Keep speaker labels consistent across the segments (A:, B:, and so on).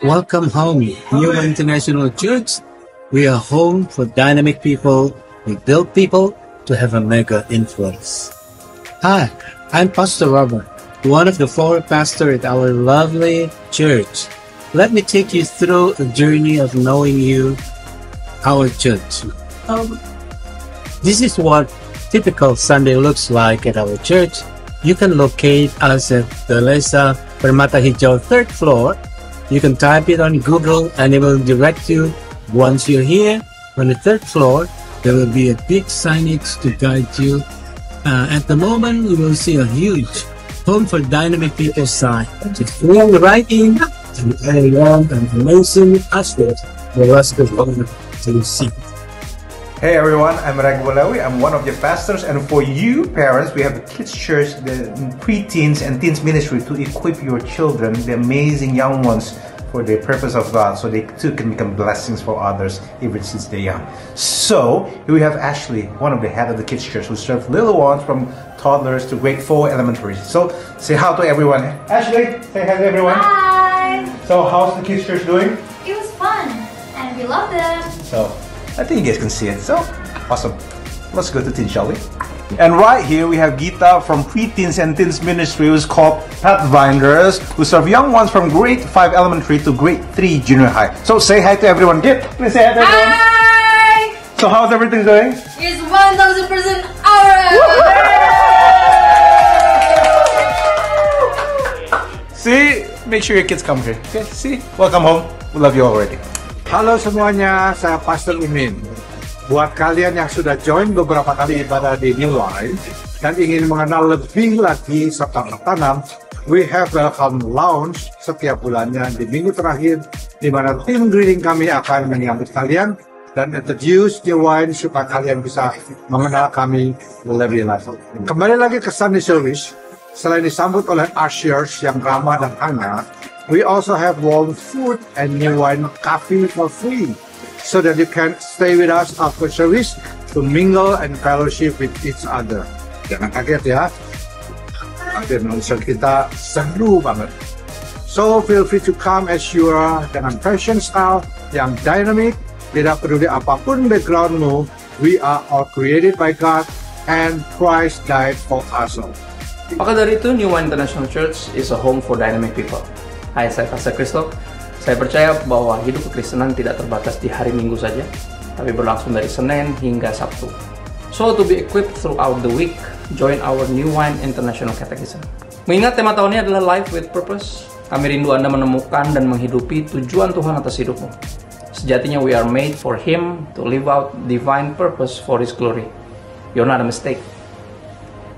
A: Welcome home, New International Church. We are home for dynamic people. We build people to have a mega influence. Hi, I'm Pastor Robert, one of the former pastors at our lovely church. Let me take you through a journey of knowing you, our church. This is what typical Sunday looks like at our church. You can locate us at the Lesa Permata Hijau 3rd floor. You can type it on Google and it will direct you. Once you're here on the 3rd floor, there will be a big signage to guide you. At the moment, you will see a huge Home for Dynamic People sign. Just go right in and carry on and amazing aspect the rest of to see.
B: Hey everyone, I'm Rag Walawi. I'm one of your pastors, and for you parents, we have the Kids Church, the pre-teens and teens ministry to equip your children, the amazing young ones, for the purpose of God, so they too can become blessings for others even since they're young. So we have Ashley, one of the head of the Kids Church, who serves little ones from toddlers to grade 4 elementary. So say hi to everyone. Ashley, say hi to everyone.
C: Hi!
B: So how's the Kids Church doing?
C: It was fun, and we loved them.
B: So I think you guys can see it. So awesome. Let's go to teen, shall we? And right here we have Gita from Pre-Teens and Teens Ministry, who's called Pathfinders, who serve young ones from grade 5 elementary to grade 3 junior high. So say hi to everyone. Git, please say hi to everyone.
C: Hi!
B: So how's everything going?
C: It's 1000% alright!
B: See, make sure your kids come here. Okay, see? Welcome home. We love you already.
D: Halo semuanya, saya Pastor Umin. Buat kalian yang sudah join beberapa kali ibadah di New Line dan ingin mengenal lebih lagi serta bertanam, we have welcome lounge setiap bulannya di minggu terakhir, di mana tim greeting kami akan menyambut kalian dan introduce New Line supaya kalian bisa mengenal kami lebih lanjut. Kembali lagi ke Sunday Service, selain disambut oleh ushers yang ramah dan hangat, we also have warm food and New Wine coffee for free, so that you can stay with us after service to mingle and fellowship with each other. Jangan kaget ya, atmosfer kita seru banget. So feel free to come as you are dengan fashion style yang dynamic, tidak peduli apapun backgroundmu. We are all created by God and Christ died for us all.
E: Maka dari itu, New Wine International Church is a home for dynamic people. Hai, saya Pastor Christo. Saya percaya bahwa hidup kekristenan tidak terbatas di hari Minggu saja, tapi berlangsung dari Senin hingga Sabtu. So, to be equipped throughout the week, join our New Wine International Catechism. Mengingat tema tahunnya adalah Life with Purpose, kami rindu Anda menemukan dan menghidupi tujuan Tuhan atas hidupmu. Sejatinya we are made for Him to live out divine purpose for His glory. You're not a mistake.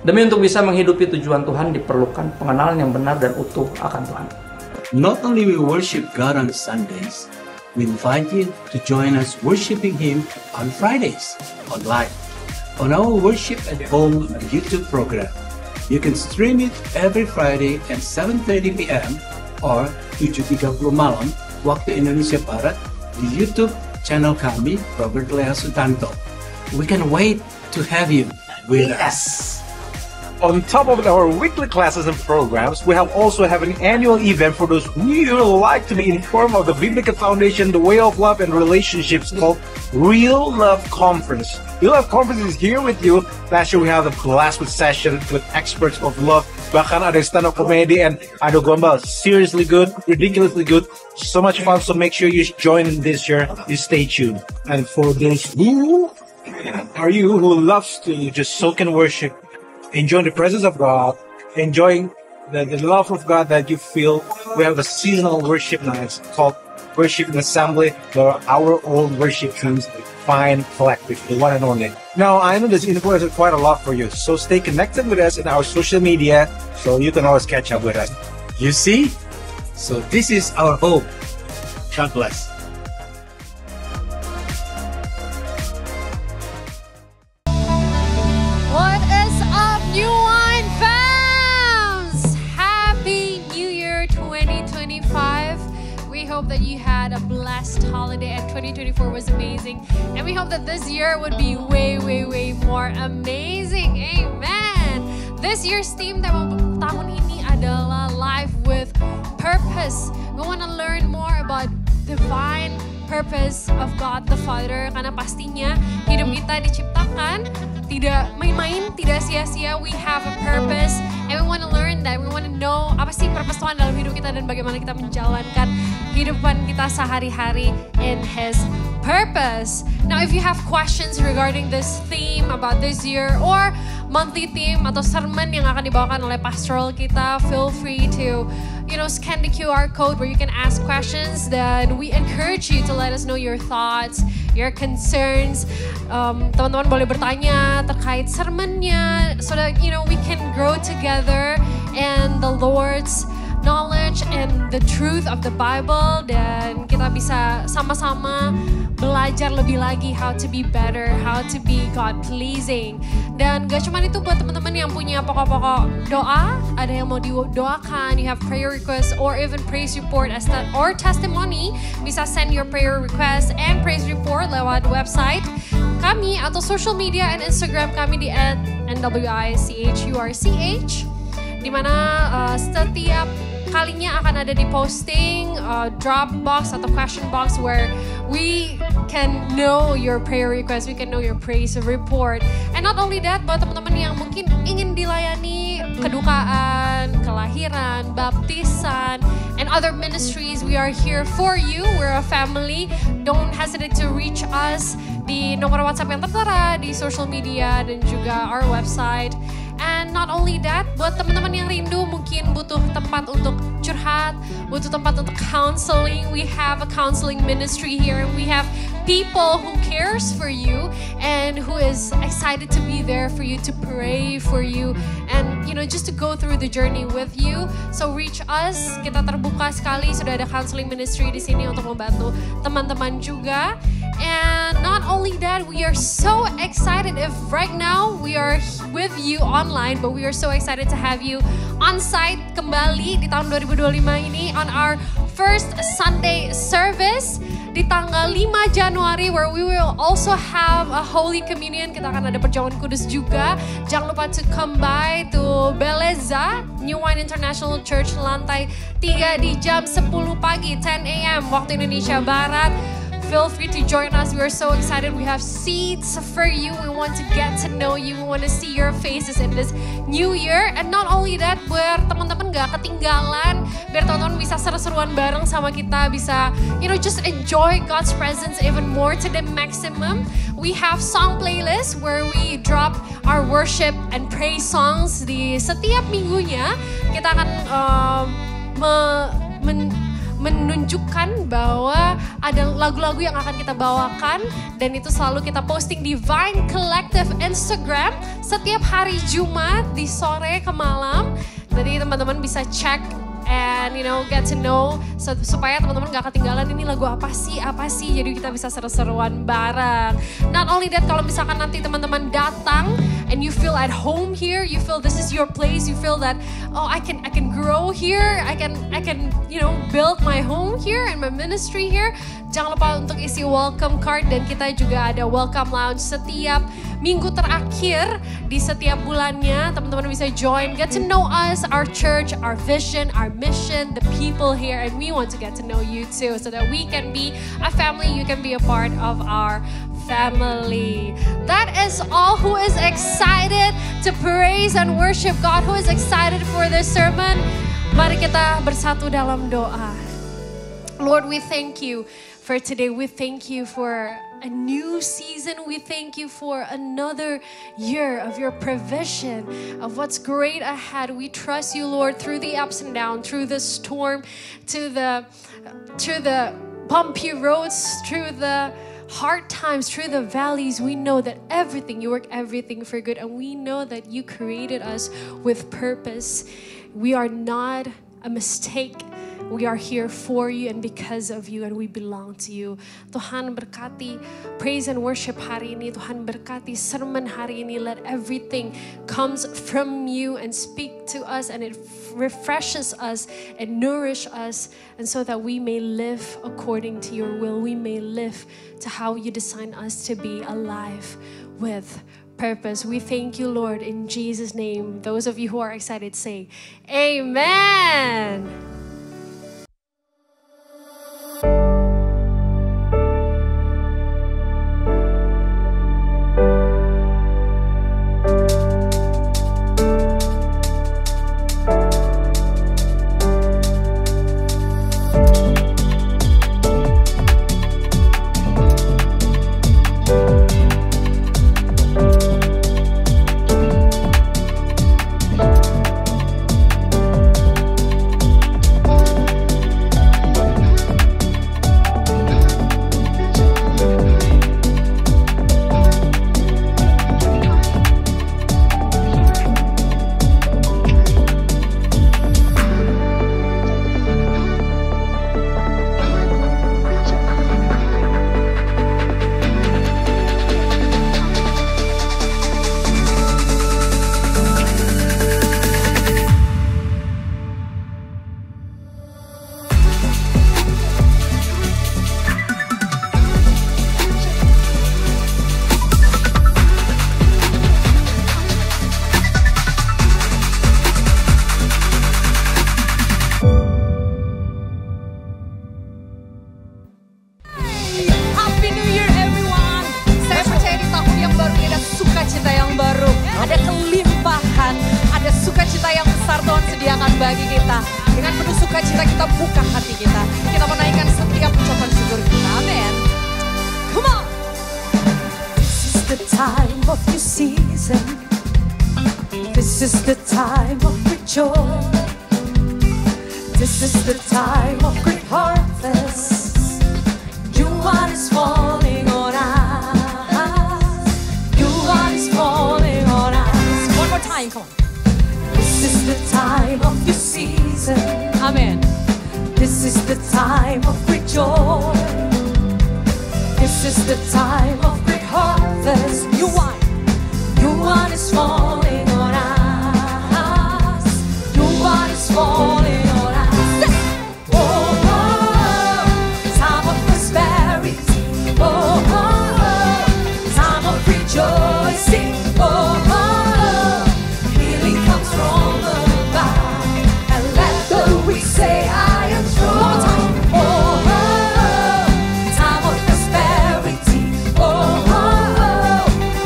E: Demi untuk bisa menghidupi tujuan Tuhan diperlukan pengenalan yang benar dan utuh akan Tuhan.
A: Not only we worship God on Sundays, we invite you to join us worshiping Him on Fridays, online, on our Worship at Home YouTube program. You can stream it every Friday at 7:30 p.m. or 7.30 malam waktu Indonesia Barat di YouTube channel kami, Robert Lea Sutanto. We can wait to have you with us.
B: On top of our weekly classes and programs, we also have an annual event for those who would like to be informed of the Biblical Foundation, the way of love and relationships, called Real Love Conference. Real Love Conference is here with you. Last year we had a blast with session with experts of love. Bahkan ada stand-up comedy and ada gombal. Seriously good, ridiculously good. So much fun, so make sure you join this year. You stay tuned. And for those who loves to just soak in worship, enjoying the presence of God, enjoying the love of God that you feel, we have a seasonal worship nights called Worship and Assembly, where our old worship teams find collective, the one and only. Now, I know this info is quite a lot for you, so stay connected with us in our social media so you can always catch up with us.
A: You see? So this is our hope. God bless.
F: What is up, New Wine fans? Happy New Year 2025. We hope that you had a blessed holiday and 2024 was amazing. And we hope that this year would be way, way, way more amazing. Amen. This year's theme tahun ini adalah Life with Purpose. purpose. We want to learn more about divine purpose of God the Father. Karena pastinya hidup kita diciptakan tidak main-main, tidak sia-sia. We have a purpose and we want to learn that. We want to know apa sih purpose Tuhan dalam hidup kita dan bagaimana kita menjalankan kehidupan kita sehari-hari in His purpose. Now if you have questions regarding this theme about this year or monthly theme atau sermon yang akan dibawakan oleh pastoral kita, feel free to scan the QR code where you can ask questions. Then we encourage you to let us know your thoughts, your concerns. Teman-teman boleh bertanya terkait sermonnya so that we can grow together in the Lord's knowledge and the truth of the Bible, dan kita bisa sama-sama belajar lebih lagi how to be better, how to be God pleasing. Dan gak cuma itu buat teman-teman yang punya pokok-pokok doa, ada yang mau didoakan, you have prayer requests or even praise report or testimony, bisa send your prayer request and praise report lewat website kami atau social media and Instagram kami di @NWICHURCH, di mana setiap kalinya akan ada di posting drop box atau question box where we can know your prayer request, we can know your praise report. And not only that, buat teman-teman yang mungkin ingin dilayani kedukaan, kelahiran, baptisan, and other ministries, we are here for you. We're a family. Don't hesitate to reach us di nomor WhatsApp yang tertera di social media dan juga our website. And not only that, buat teman-teman yang rindu mungkin butuh tempat untuk curhat, butuh tempat untuk counseling, we have a counseling ministry here and we have people who cares for you and who is excited to be there for you, to pray for you and just to go through the journey with you. So reach us, kita terbuka sekali, sudah ada counseling ministry di sini untuk membantu teman-teman juga. And not only that, we are so excited if right now we are with you online, but we are so excited to have you on site kembali di tahun 2025 ini on our first Sunday service di tanggal 5 Januari where we will also have a Holy Communion. Kita akan ada perjamuan kudus juga. Jangan lupa to come by to Beleza, New Wine International Church lantai 3 di jam 10 pagi, 10 a.m. waktu Indonesia Barat. Feel free to join us. We are so excited. We have seats for you. We want to get to know you. We want to see your faces in this new year. And not only that, biar teman-teman gak ketinggalan, biar teman-teman bisa seru-seruan bareng sama kita, bisa just enjoy God's presence even more to the maximum. We have song playlist where we drop our worship and praise songs di setiap minggunya. Kita akan menunjukkan bahwa ada lagu-lagu yang akan kita bawakan dan itu selalu kita posting di Vine Collective Instagram setiap hari Jumat di sore ke malam. Nanti teman-teman bisa cek and get to know supaya teman-teman gak ketinggalan ini lagu apa sih, jadi kita bisa seru-seruan bareng. Not only that, kalau misalkan nanti teman-teman datang and you feel at home here, you feel this is your place, you feel that I can grow here, I can build my home here and my ministry here. Jangan lupa untuk isi welcome card dan kita juga ada welcome lounge setiap minggu terakhir di setiap bulannya. Teman-teman bisa join, get to know us, our church, our vision, our mission, the people here, and we want to get to know you too so that we can be a family, you can be a part of our family. That is all. Who is excited to praise and worship God? Who is excited for this sermon? Mari kita bersatu dalam doa. Lord, we thank you for today. We thank you for a new season. We thank you for another year of your provision, of what's great ahead. We trust you, Lord, through the ups and downs, through the storm, to the bumpy roads, through the hard times, through the valleys. We know that you work everything for good, and we know that you created us with purpose. We are not a mistake. We are here for you and because of you, and we belong to you. Tuhan berkati praise and worship hari ini. Tuhan berkati sermon hari ini. Let everything comes from you and speak to us, and it refreshes us and nourish us, and so that we may live according to your will. We may live to how you design us to be, alive with purpose. We thank you, Lord, in Jesus' name. Those of you who are excited say, Amen. kita. Dengan penuh sukacita kita buka hati kita. Kita menaikkan setiap ucapan syukur kita. Amin. Come on.
G: This is the time of your season. This is the time of rejoice. This is the time of great harvest. New wine is falling on us. New wine is falling on us.
F: One more time, come on.
G: This is the time of your season.
F: Amen.
G: This is the time of rejoice. This is the time of great harvest.
F: New wine.
G: New wine is falling on us. New wine is falling on us. Oh, oh, oh. Time of prosperity. Oh, oh, oh. Time of rejoicing. Oh, oh, oh. Healing comes from above. And let the weak say, I am strong. Oh, oh, oh. Time of prosperity. Oh, oh, oh.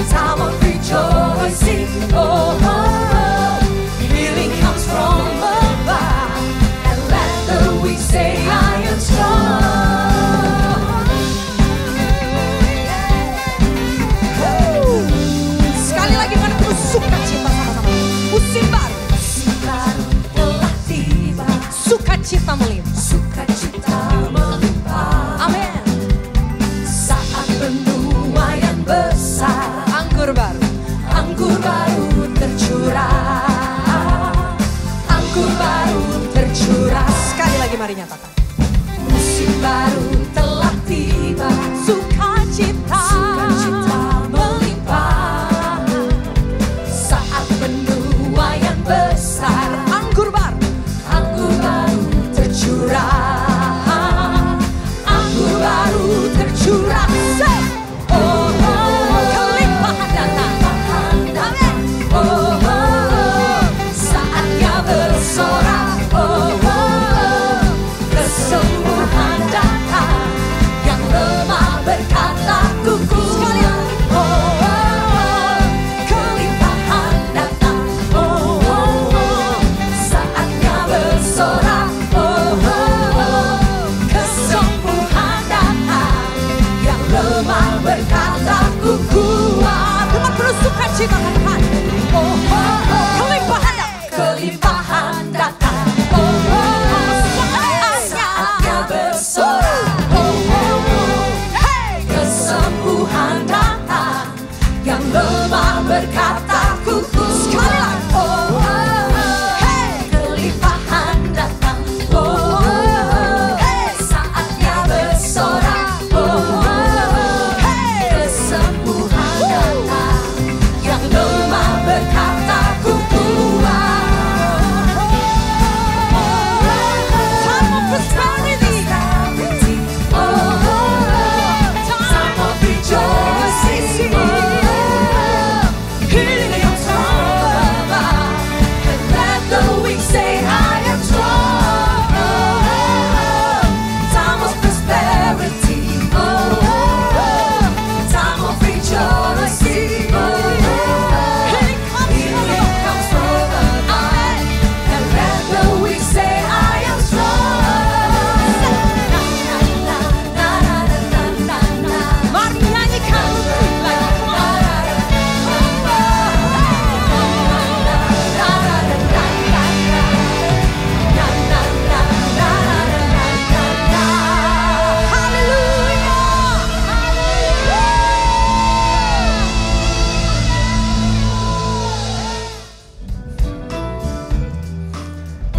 G: Time of rejoicing. Oh, oh, oh. Healing comes from above. And let the weak say, I am strong.
F: Sekali lagi dengan penuh sukacita sama-sama. Musim baru.
G: Musim baru telah tiba.
F: Sukacita melimpah.
G: Sukacita melimpah.
F: Amin.
G: Saat penuaian besar.
F: Anggur baru.
G: Anggur baru tercurah. Anggur baru tercurah.
F: Sekali lagi mari nyatakan.
G: Musim baru telah tiba.
F: Sukacita.
G: Sukacita melimpah. Saat penuaian besar.
F: Anggur baru.
G: Anggur baru tercurah. Anggur baru tercurah. Say, oh, oh,
F: Kelimpahan datang.
G: Amin. Oh, oh, saatnya bersorak. Oh, oh, kesembuhan datang. Yang lemah berkata kuku. Oh, oh, kelimpahan datang. Oh, oh, saatnya bersorak. Oh, oh, kesembuhan datang. Yang lemah berkata kuku.
F: Dengan penuh sukacita katakan. Oh, oh, oh. Kelimpahan datang.
G: Kelimpahan datang. Oh, oh, saatnya bersorak. Oh, oh, hey, kesembuhan datang. Yang lemah berkata kuku.
F: Sekali lagi.
G: Oh, oh, hey, kelimpahan datang. Oh, oh, hey, saatnya bersorak. Oh, oh, hey, kesembuhan datang. Yang lemah berkata kuku.
F: Time of prosperity.
G: Oh, time of rejoicing. Healing comes from above. And let the weak say, I am strong. Time of prosperity. Time of rejoicing. Healing comes from above. And let the weak say, I am strong.
F: Mari nyanyikan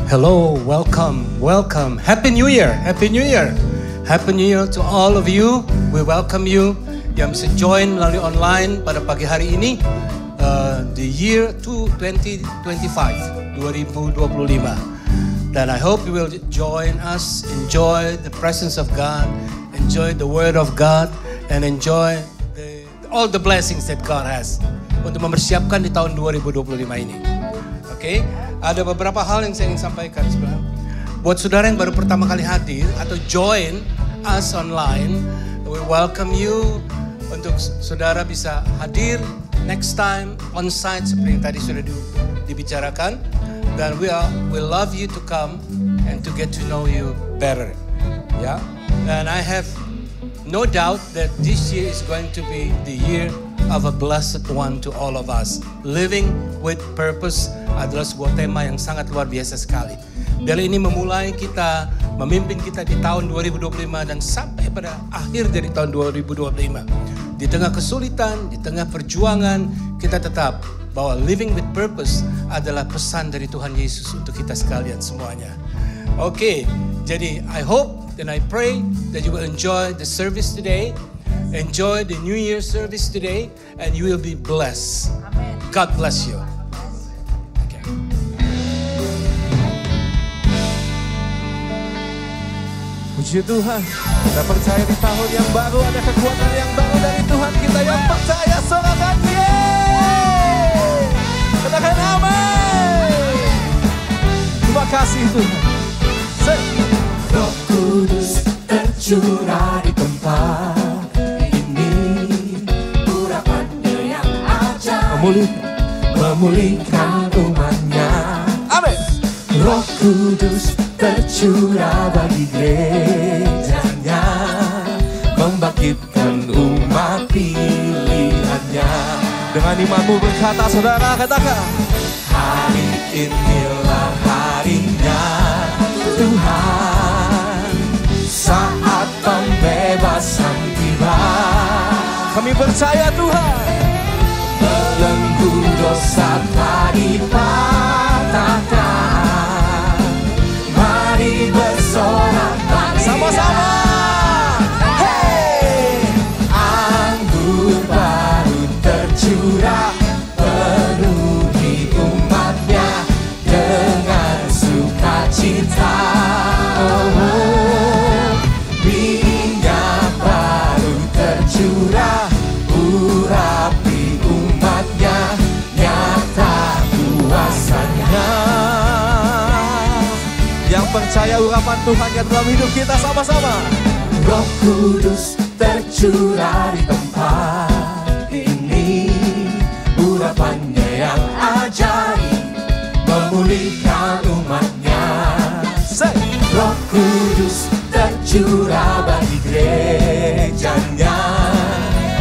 A: Hello, welcome. Happy New Year, Happy New Year. Happy New Year to all of you. We welcome you yang bisa join melalui online pada pagi hari ini. The year 2025. Dan I hope you will join us, enjoy the presence of God, enjoy the word of God, and enjoy all the blessings that God has untuk mempersiapkan di tahun 2025 ini. Oke, ada beberapa hal yang saya ingin sampaikan sebenarnya. Buat saudara yang baru pertama kali hadir atau join us online, we welcome you untuk saudara bisa hadir next time on site seperti yang tadi sudah dibicarakan. Dan we love you to come and to get to know you better. Yeah, and I have no doubt that this year is going to be the year of a blessed one to all of us. Living with purpose adalah sebuah tema yang sangat luar biasa sekali. Dari ini memulai kita, memimpin kita di tahun 2025 dan sampai pada akhir dari tahun 2025. Di tengah kesulitan, di tengah perjuangan, kita tetap bahwa living with purpose adalah pesan dari Tuhan Yesus untuk kita sekalian semuanya. Oke, jadi I hope and I pray that you will enjoy the service today, enjoy the New Year service today, and you will be blessed. Amen. God bless you. Okay.
H: Puji Tuhan, kita percaya di tahun yang baru ada kekuatan yang baru dari Tuhan. Kita yang percaya sorakan yeay. Katakan amin. Terima kasih Tuhan. Roh Kudus tercurah di tempat ini, urapannya yang ajaib memulihkan umatnya. Amin. Roh Kudus tercurah bagi gerejanya, membangkitkan umat pilihannya. Dengan imanmu berkata saudara, katakan, hari inilah harinya Tuhan, saat pembebasan tiba. Kami percaya Tuhan, belenggu dosa tak dipatahkan. Mari bersorak sama-sama. Hey, anggur baru tercurah, penuhi umatnya dengan sukacita. Minyak baru tercurah, urapi umatnya, nyata kuasanya. Yang percaya urapan Tuhan yang dalam hidup kita sama-sama. Roh Kudus tercurah di tempat ini, urapannya yang ajaib memulihkan umatnya. Roh Kudus tercurah bagi gerejanya,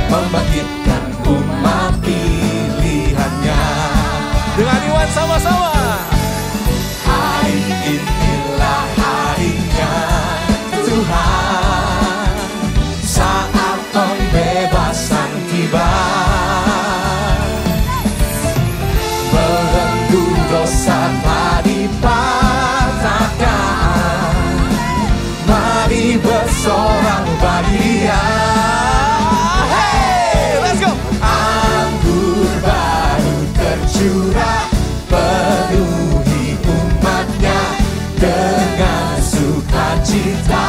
H: membangkitkan umat pilihannya. Dengan iman sama-sama. Hari inilah harinya Tuhan, saat pembebasan tiba. Belenggu dosa tak dipatahkan. Mari bersorak bagi Dia. Hey, let's go. Anggur baru tercurah, penuhi umatnya dengan sukacita.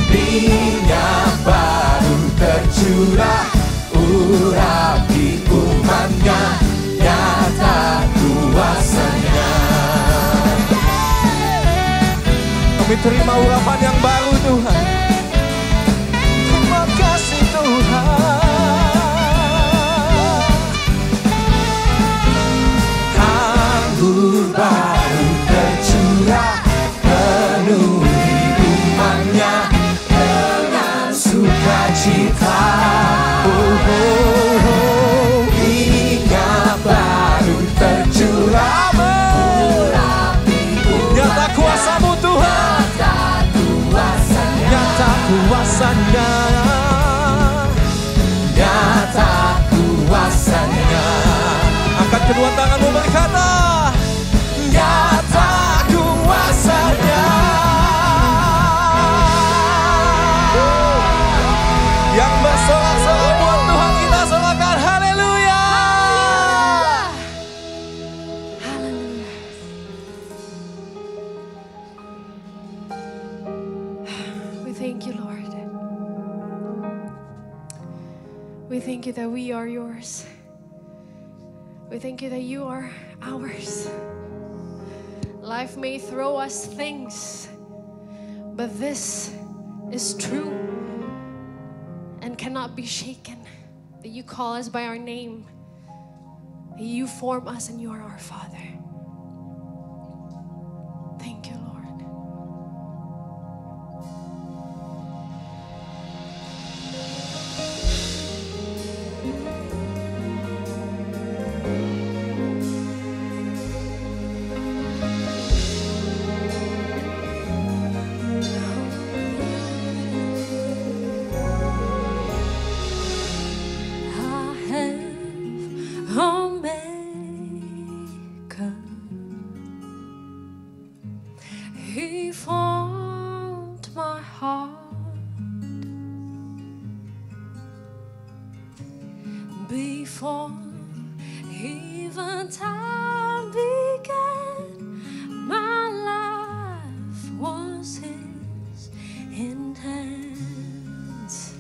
H: Minyak baru tercurah, urapi umatnya, nyata kuasanya. Kami terima urapan yang baru Tuhan. Terima kasih Tuhan. Anggur baru tercurah, penuhi umatnya dengan sukacita. Minyak baru tercurah, nyata kuasamu Tuhan, nyata kuasanya, nyata kuasanya. Angkat kedua tanganmu berkata, nyata kuasanya. Yang bersorak-sorak buat Tuhan kita sorakan haleluya.
F: We thank you, Lord. We thank you that we are yours. We thank you that you are ours. Life may throw us things, but this is true and cannot be shaken. That you call us by our name. You form us and you are our Father. Thank you, Lord.
G: He formed my heart before even time began. My life was His in hands.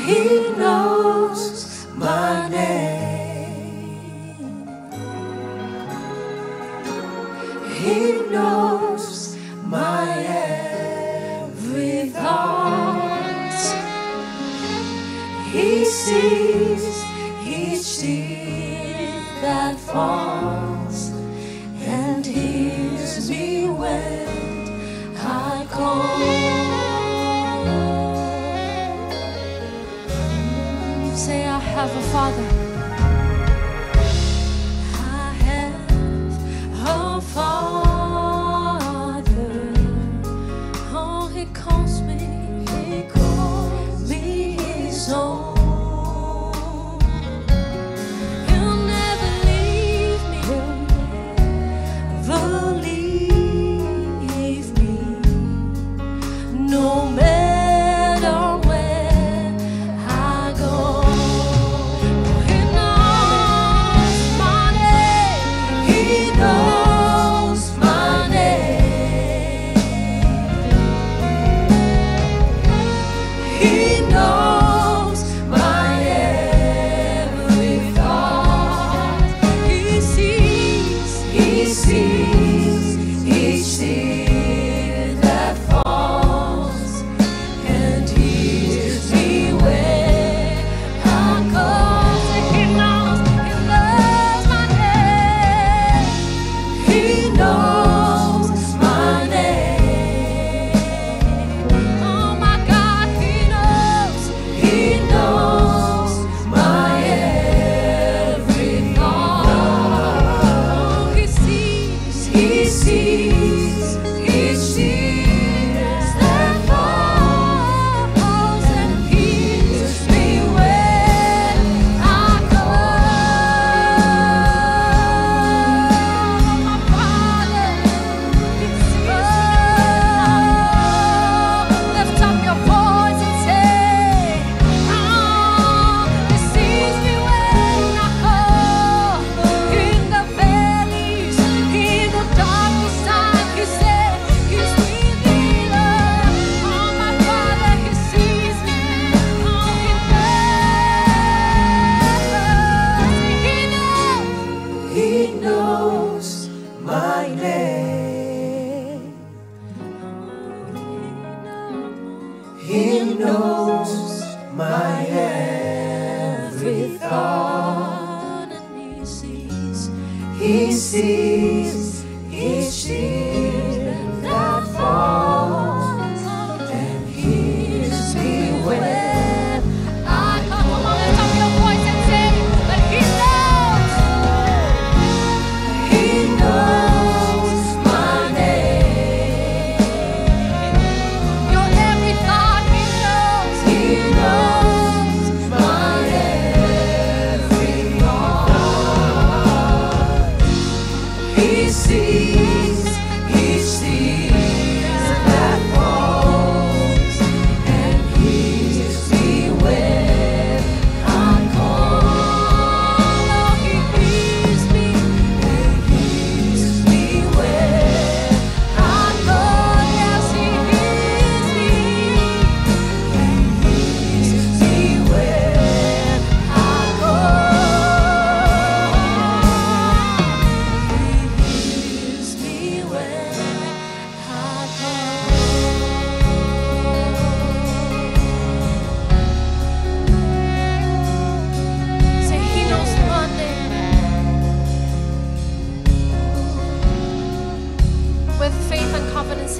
G: He knows my name. He knows my every thought. He sees each tear that falls and hears me when I call. Say, I have a Father. Father, oh, He calls me His own. He'll never leave me, no matter where I go. He knows my name. He knows my name. He knows my every thought. He sees each tear that falls and hears me when I call. He knows my name. He knows my name. Oh my God, He knows my every thought. He sees each tear that falls and hears me when I call. My Father, He sees. Lift up your voice and say, He sees me when I call. In the valleys, in the darkest time, He said He's with me, Lord. Oh, my Father, He sees me. Oh, He knows my name. He knows my every thought, and He sees each tear that falls and hears me when I call. Come on, lift up your voice and say that He knows my name. Your every thought, He knows my every thought. He sees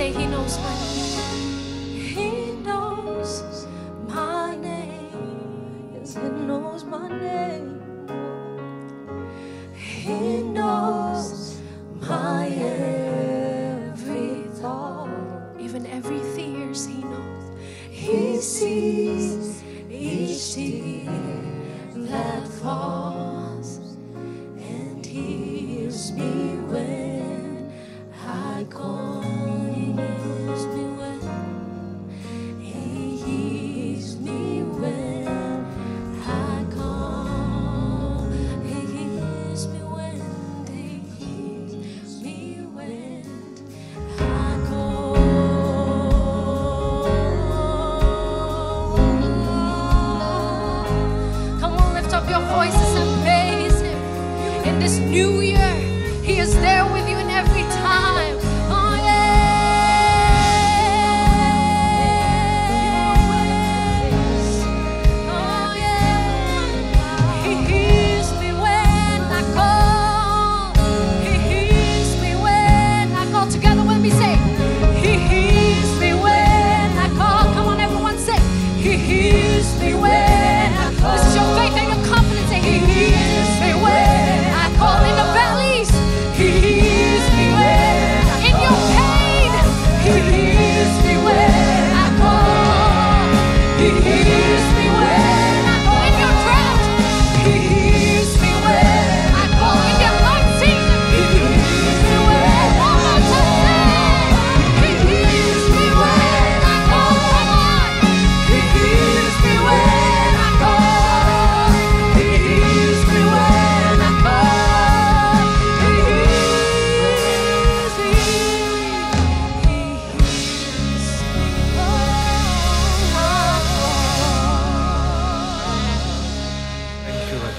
F: say He knows my name.
G: He knows my name. Yes, He knows my name. He knows my every thought.
F: Even every tears He knows.
G: He sees each tear that falls, and He hears me when I call. He hears me when He hears me when I call. He hears me when He hears me when I call.
F: Come on, lift up your voices and praise Him. In this new year, He is there with you in every time. Oh, yes. Oh, yeah. He hears me when I call. He hears me when I call. Together when we say, He hears me when I call. Come on, everyone say, He hears me when I call. This is your faith and your confidence. Say, He hears me when I call. In the valleys, He hears me when in your pain, He hears me when I call. He hears me when I call. In your drought, He hears me when I call. In your hard season, He hears me when one more time. He hears me when I call. Come on. He hears me when I call. He hears me when I call. He hears me. He
I: Thank you, Lord.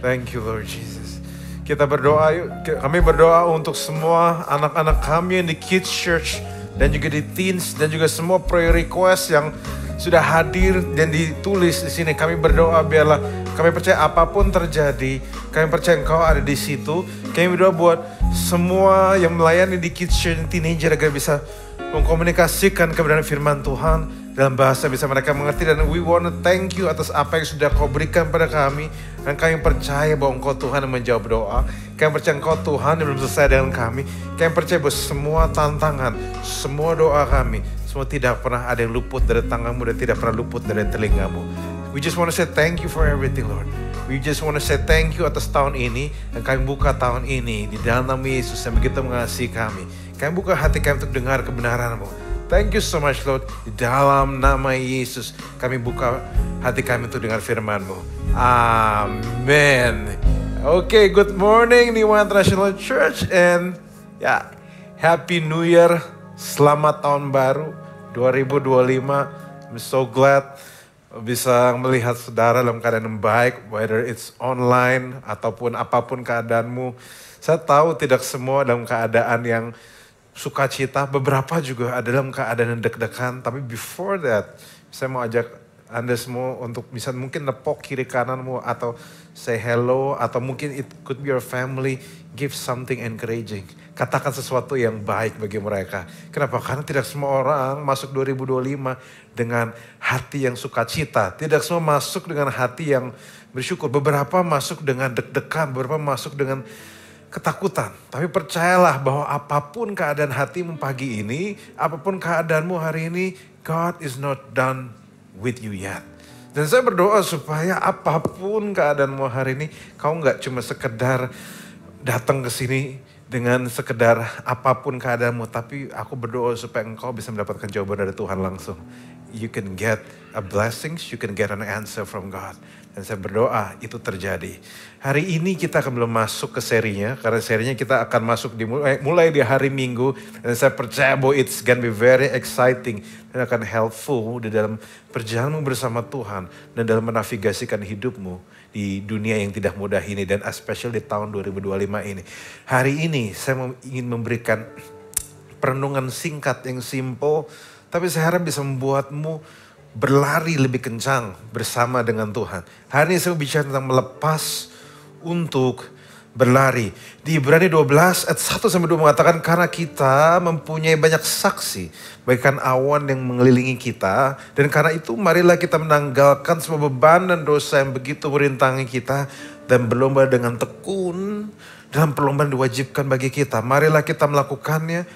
I: Thank you, Lord Jesus. Kita berdoa yuk. Kami berdoa untuk semua anak-anak kami yang di Kids Church dan juga di Teens dan juga semua prayer request yang sudah hadir dan ditulis di sini. Kami berdoa biarlah kami percaya apapun terjadi, kami percaya Engkau ada di situ. Kami berdoa buat semua yang melayani di Kids Church dan teenager agar bisa mengkomunikasikan kebenaran firman Tuhan dalam bahasa bisa mereka mengerti. Dan we want to thank you atas apa yang sudah Kau berikan pada kami. Dan kami percaya bahwa Engkau Tuhan yang menjawab doa. Kami percaya Engkau Tuhan yang belum selesai dengan kami. Kami percaya bahwa semua tantangan, semua doa kami, semua tidak pernah ada yang luput dari tanganmu dan tidak pernah luput dari telingamu. We just want to say thank you for everything, Lord. We just want to say thank you atas tahun ini. Dan kami buka tahun ini di dalam nama Yesus yang begitu mengasihi kami. Kami buka hati kami untuk dengar kebenaran-Mu. Thank you so much, Lord. Di dalam nama Yesus kami buka hati kami untuk dengar firman-Mu. Amen. Okay, good morning New One International Church. And ya, Happy New Year. Selamat tahun baru 2025. I'm so glad bisa melihat saudara dalam keadaan yang baik, whether it's online ataupun apapun keadaanmu. Saya tahu tidak semua dalam keadaan yang sukacita, beberapa juga ada dalam keadaan yang deg-degan. Tapi before that, saya mau ajak Anda semua untuk bisa mungkin nepok kiri kananmu atau say hello, atau mungkin it could be your family, give something encouraging. Katakan sesuatu yang baik bagi mereka. Kenapa? Karena tidak semua orang masuk 2025 dengan hati yang sukacita. Tidak semua masuk dengan hati yang bersyukur. Beberapa masuk dengan deg-degan, beberapa masuk dengan ketakutan. Tapi percayalah bahwa apapun keadaan hatimu pagi ini, apapun keadaanmu hari ini, God is not done with you yet. Dan saya berdoa supaya apapun keadaanmu hari ini, kau nggak cuma sekedar datang ke sini dengan sekedar apapun keadaanmu, tapi aku berdoa supaya engkau bisa mendapatkan jawaban dari Tuhan langsung. You can get a blessings, you can get an answer from God. Dan saya berdoa itu terjadi. Hari ini kita akan belum masuk ke serinya, karena serinya kita akan masuk mulai di hari Minggu. Dan saya percaya bahwa it's gonna be very exciting dan akan helpful di dalam perjalananmu bersama Tuhan dan dalam menavigasikan hidupmu di dunia yang tidak mudah ini, dan especially di tahun 2025 ini. Hari ini saya ingin memberikan perenungan singkat yang simple, tapi saya harap bisa membuatmu berlari lebih kencang bersama dengan Tuhan. Hari ini saya bicara tentang melepas untuk berlari. Di Ibrani 12 ayat 1 sampai 2 mengatakan karena kita mempunyai banyak saksi bagaikan awan yang mengelilingi kita, dan karena itu marilah kita menanggalkan semua beban dan dosa yang begitu merintangi kita dan berlomba dengan tekun dalam perlombaan diwajibkan bagi kita. Marilah kita melakukannya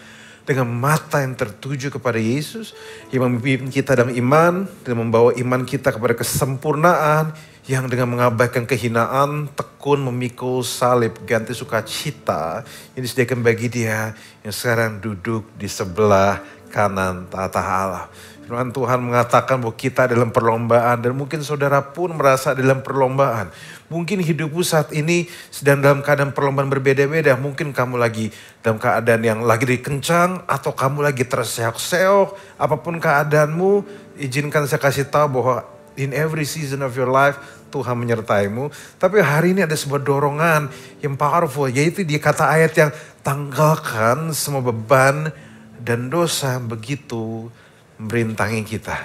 I: dengan mata yang tertuju kepada Yesus yang memimpin kita dalam iman dan membawa iman kita kepada kesempurnaan, yang dengan mengabaikan kehinaan tekun memikul salib ganti sukacita yang disediakan bagi Dia yang sekarang duduk di sebelah kanan tahta Allah. Firman Tuhan mengatakan bahwa kita dalam perlombaan, dan mungkin saudara pun merasa dalam perlombaan. Mungkin hidupmu saat ini sedang dalam keadaan perlombaan berbeda-beda. Mungkin kamu lagi dalam keadaan yang lagi dikencang, atau kamu lagi terseok-seok. Apapun keadaanmu, izinkan saya kasih tahu bahwa in every season of your life, Tuhan menyertaimu. Tapi hari ini ada sebuah dorongan yang powerful, yaitu di kata ayat yang tanggalkan semua beban dan dosa begitu merintangi kita.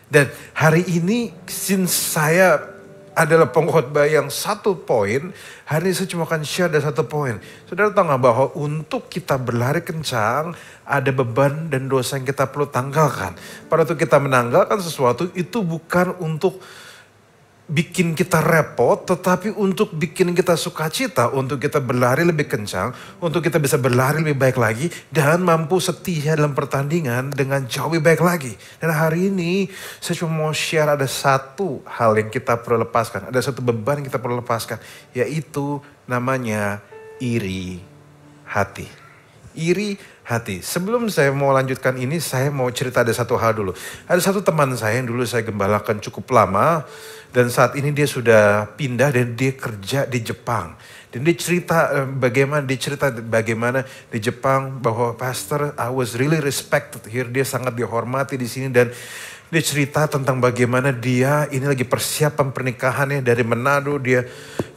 I: Dan hari ini, since saya adalah pengkhotbah yang 1 poin, hari ini saya cuma akan share ada 1 poin. Saudara tahu gak bahwa untuk kita berlari kencang, ada beban dan dosa yang kita perlu tanggalkan. Pada waktu kita menanggalkan sesuatu, itu bukan untuk bikin kita repot, tetapi untuk bikin kita sukacita, untuk kita berlari lebih kencang, untuk kita bisa berlari lebih baik lagi, dan mampu setia dalam pertandingan dengan jauh lebih baik lagi. Dan hari ini saya cuma mau share ada 1 hal yang kita perlu lepaskan, ada 1 beban yang kita perlu lepaskan, yaitu namanya iri hati. Iri hati. Sebelum saya mau lanjutkan ini, saya mau cerita ada 1 hal dulu. Ada 1 teman saya yang dulu saya gembalakan cukup lama, dan saat ini dia sudah pindah dan dia kerja di Jepang. Dan dia cerita bagaimana di Jepang bahwa pastor, I was really respected here. Dia sangat dihormati di sini, dan dia cerita tentang bagaimana dia ini lagi persiapan pernikahannya dari Manado, dia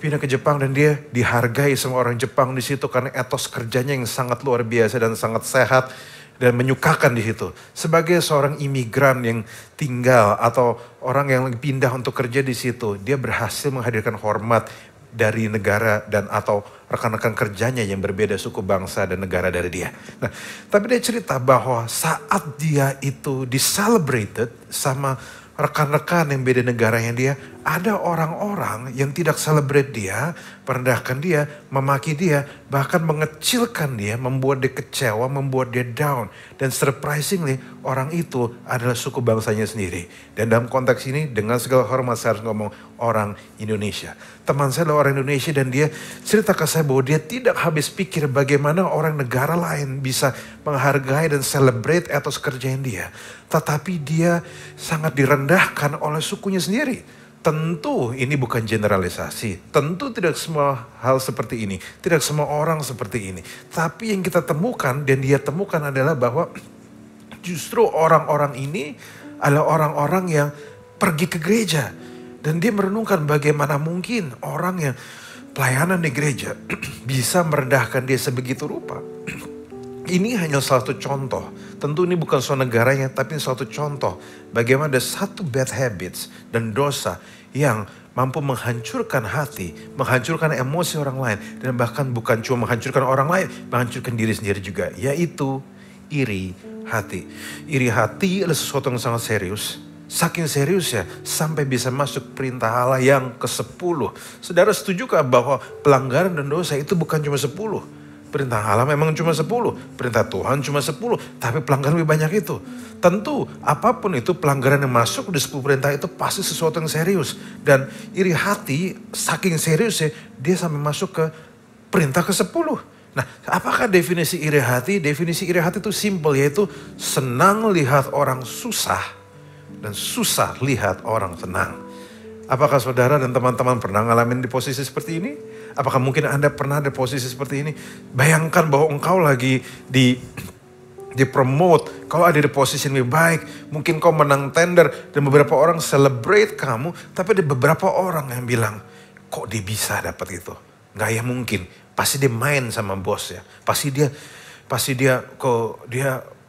I: pindah ke Jepang dan dia dihargai sama orang Jepang di situ karena etos kerjanya yang sangat luar biasa dan sangat sehat dan menyukakan di situ. Sebagai seorang imigran yang tinggal atau orang yang pindah untuk kerja di situ, dia berhasil menghadirkan hormat dari negara dan atau rekan-rekan kerjanya yang berbeda suku, bangsa, dan negara dari dia. Nah, tapi dia cerita bahwa saat dia itu di-celebrated sama rekan-rekan yang beda negara yang dia, ada orang-orang yang tidak celebrate dia, merendahkan dia, memaki dia, bahkan mengecilkan dia, membuat dia kecewa, membuat dia down. Dan surprisingly, orang itu adalah suku bangsanya sendiri. Dan dalam konteks ini, dengan segala hormat saya harus ngomong orang Indonesia. Teman saya adalah orang Indonesia, dan dia cerita ke saya bahwa dia tidak habis pikir bagaimana orang negara lain bisa menghargai dan celebrate etos kerjaan dia. Tetapi dia sangat direndahkan oleh sukunya sendiri. Tentu ini bukan generalisasi. Tentu tidak semua hal seperti ini. Tidak semua orang seperti ini. Tapi yang kita temukan dan dia temukan adalah bahwa justru orang-orang ini adalah orang-orang yang pergi ke gereja. Dan dia merenungkan bagaimana mungkin orang yang pelayanan di gereja bisa merendahkan dia sebegitu rupa. Ini hanya salah satu contoh. Tentu ini bukan suatu negaranya, tapi suatu contoh. Bagaimana ada 1 bad habits dan dosa yang mampu menghancurkan hati, menghancurkan emosi orang lain. Dan bahkan bukan cuma menghancurkan orang lain, menghancurkan diri sendiri juga. Yaitu iri hati. Iri hati adalah sesuatu yang sangat serius. Saking seriusnya sampai bisa masuk perintah Allah yang ke-10. Saudara setujukah bahwa pelanggaran dan dosa itu bukan cuma 10? Perintah Allah memang cuma 10, perintah Tuhan cuma 10, tapi pelanggaran lebih banyak itu. Tentu apapun itu pelanggaran yang masuk di 10 perintah itu pasti sesuatu yang serius. Dan iri hati saking seriusnya dia sampai masuk ke perintah ke-10. Nah, apakah definisi iri hati? Definisi iri hati itu simple, yaitu senang lihat orang susah dan susah lihat orang senang. Apakah saudara dan teman-teman pernah ngalamin di posisi seperti ini? Apakah mungkin Anda pernah di posisi seperti ini? Bayangkan bahwa engkau lagi dipromote, kau ada di posisi yang lebih baik, mungkin kau menang tender dan beberapa orang celebrate kamu, tapi ada beberapa orang yang bilang, kok dia bisa dapat itu? Nggak ya mungkin, pasti dia main sama bos ya, pasti dia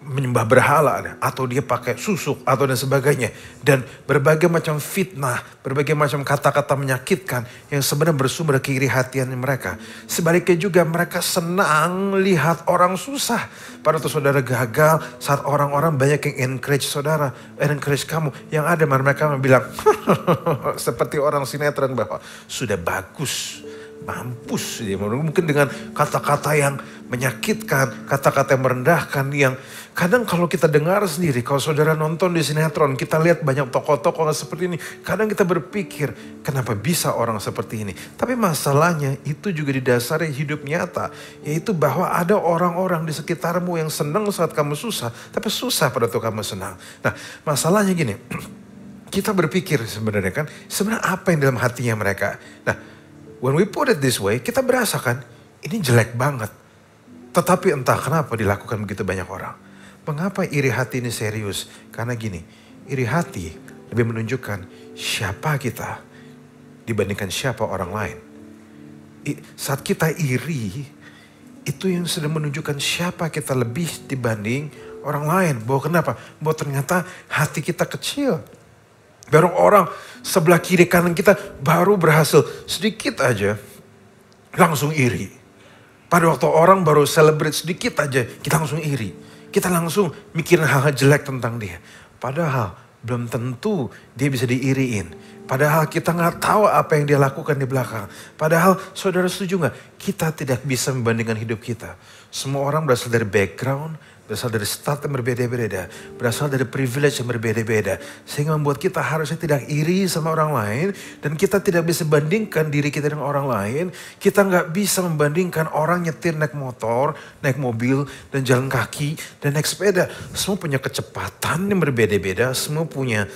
I: menyembah berhala, atau dia pakai susuk atau dan sebagainya, dan berbagai macam fitnah, berbagai macam kata-kata menyakitkan yang sebenarnya bersumber dari iri hatian mereka. Sebaliknya juga mereka senang lihat orang susah. Pada waktu saudara gagal, saat orang-orang banyak yang encourage saudara, encourage kamu, yang ada mereka bilang seperti orang sinetron bahwa sudah bagus, mampus, mungkin dengan kata-kata yang menyakitkan, kata-kata yang merendahkan, yang kadang kalau kita dengar sendiri, kalau saudara nonton di sinetron, kita lihat banyak tokoh-tokoh seperti ini, kadang kita berpikir, kenapa bisa orang seperti ini? Tapi masalahnya itu juga didasari hidup nyata, yaitu bahwa ada orang-orang di sekitarmu yang senang saat kamu susah, tapi susah pada waktu kamu senang. Nah, masalahnya gini, kita berpikir sebenarnya apa yang dalam hatinya mereka. Nah, when we put it this way, kita berasa ini jelek banget. Tetapi entah kenapa dilakukan begitu banyak orang. Mengapa iri hati ini serius? Karena gini, iri hati lebih menunjukkan siapa kita dibandingkan siapa orang lain. Saat kita iri, itu yang sedang menunjukkan siapa kita lebih dibanding orang lain. Bahwa kenapa? Bahwa ternyata hati kita kecil. Baru orang sebelah kiri kanan kita baru berhasil sedikit aja, langsung iri. Pada waktu orang baru celebrate sedikit aja, kita langsung iri. Kita langsung mikirin hal-hal jelek tentang dia. Padahal belum tentu dia bisa diiriin. Padahal kita nggak tahu apa yang dia lakukan di belakang. Padahal saudara setuju nggak? Kita tidak bisa membandingkan hidup kita. Semua orang berasal dari background, berasal dari start yang berbeda-beda, berasal dari privilege yang berbeda-beda. Sehingga membuat kita harusnya tidak iri sama orang lain. Dan kita tidak bisa bandingkan diri kita dengan orang lain. Kita nggak bisa membandingkan orang nyetir naik motor, naik mobil, dan jalan kaki, dan naik sepeda. Semua punya kecepatan yang berbeda-beda, semua punya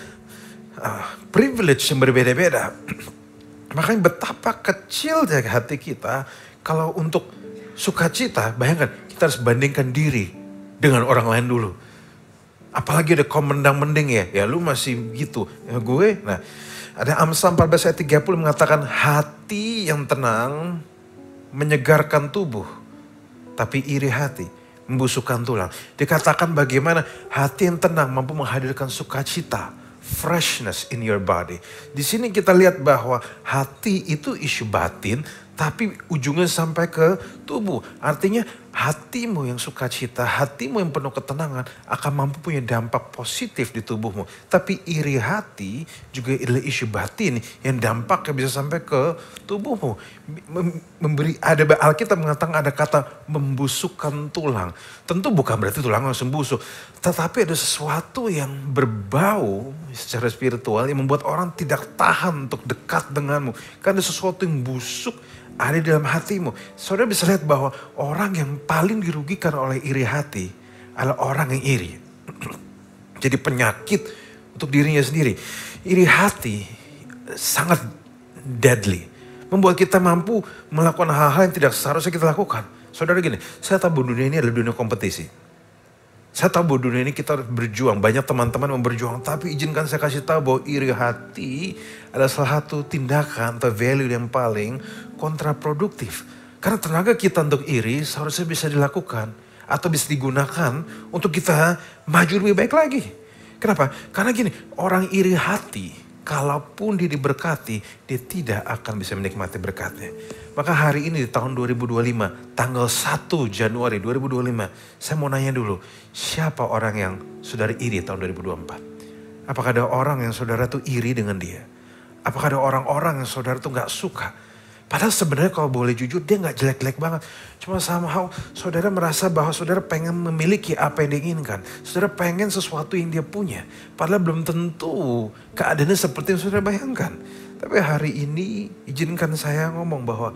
I: privilege yang berbeda-beda. Makanya betapa kecil hati kita kalau untuk sukacita. Bayangkan kita harus bandingkan diri dengan orang lain dulu. Apalagi ada komendang-mending ya lu masih gitu. Ya gue, nah ada Amsal 14 ayat 30 mengatakan hati yang tenang menyegarkan tubuh. Tapi iri hati membusukkan tulang. Dikatakan bagaimana hati yang tenang mampu menghadirkan sukacita. Freshness in your body. Di sini kita lihat bahwa hati itu isu batin, tapi ujungnya sampai ke tubuh. Artinya hatimu yang sukacita, hatimu yang penuh ketenangan akan mampu punya dampak positif di tubuhmu. Tapi iri hati juga adalah isu batin yang dampaknya bisa sampai ke tubuhmu. Ada Alkitab mengatakan ada kata membusukkan tulang. Tentu bukan berarti tulang langsung busuk. Tetapi ada sesuatu yang berbau secara spiritual yang membuat orang tidak tahan untuk dekat denganmu. Karena ada sesuatu yang busuk ada di dalam hatimu. Saudara bisa lihat bahwa orang yang paling dirugikan oleh iri hati adalah orang yang iri. Jadi penyakit untuk dirinya sendiri. Iri hati sangat deadly. Membuat kita mampu melakukan hal-hal yang tidak seharusnya kita lakukan. Saudara gini, saya tahu dunia ini adalah dunia kompetisi. Saya tahu bahwa dunia ini kita harus berjuang. Banyak teman-teman yang berjuang. Tapi izinkan saya kasih tahu bahwa iri hati adalah salah satu tindakan atau value yang paling kontraproduktif. Karena tenaga kita untuk iri seharusnya bisa dilakukan. Atau bisa digunakan untuk kita maju lebih baik lagi. Kenapa? Karena gini, orang iri hati, kalaupun dia diberkati, dia tidak akan bisa menikmati berkatnya. Maka hari ini di tahun 2025, tanggal 1 Januari 2025, saya mau nanya dulu, siapa orang yang saudara iri tahun 2024? Apakah ada orang yang saudara tuh iri dengan dia? Apakah ada orang-orang yang saudara tuh gak suka? Padahal sebenarnya kalau boleh jujur, dia gak jelek-jelek banget. Cuma somehow saudara merasa bahwa saudara pengen memiliki apa yang diinginkan. Saudara pengen sesuatu yang dia punya. Padahal belum tentu keadaannya seperti yang saudara bayangkan. Tapi hari ini izinkan saya ngomong bahwa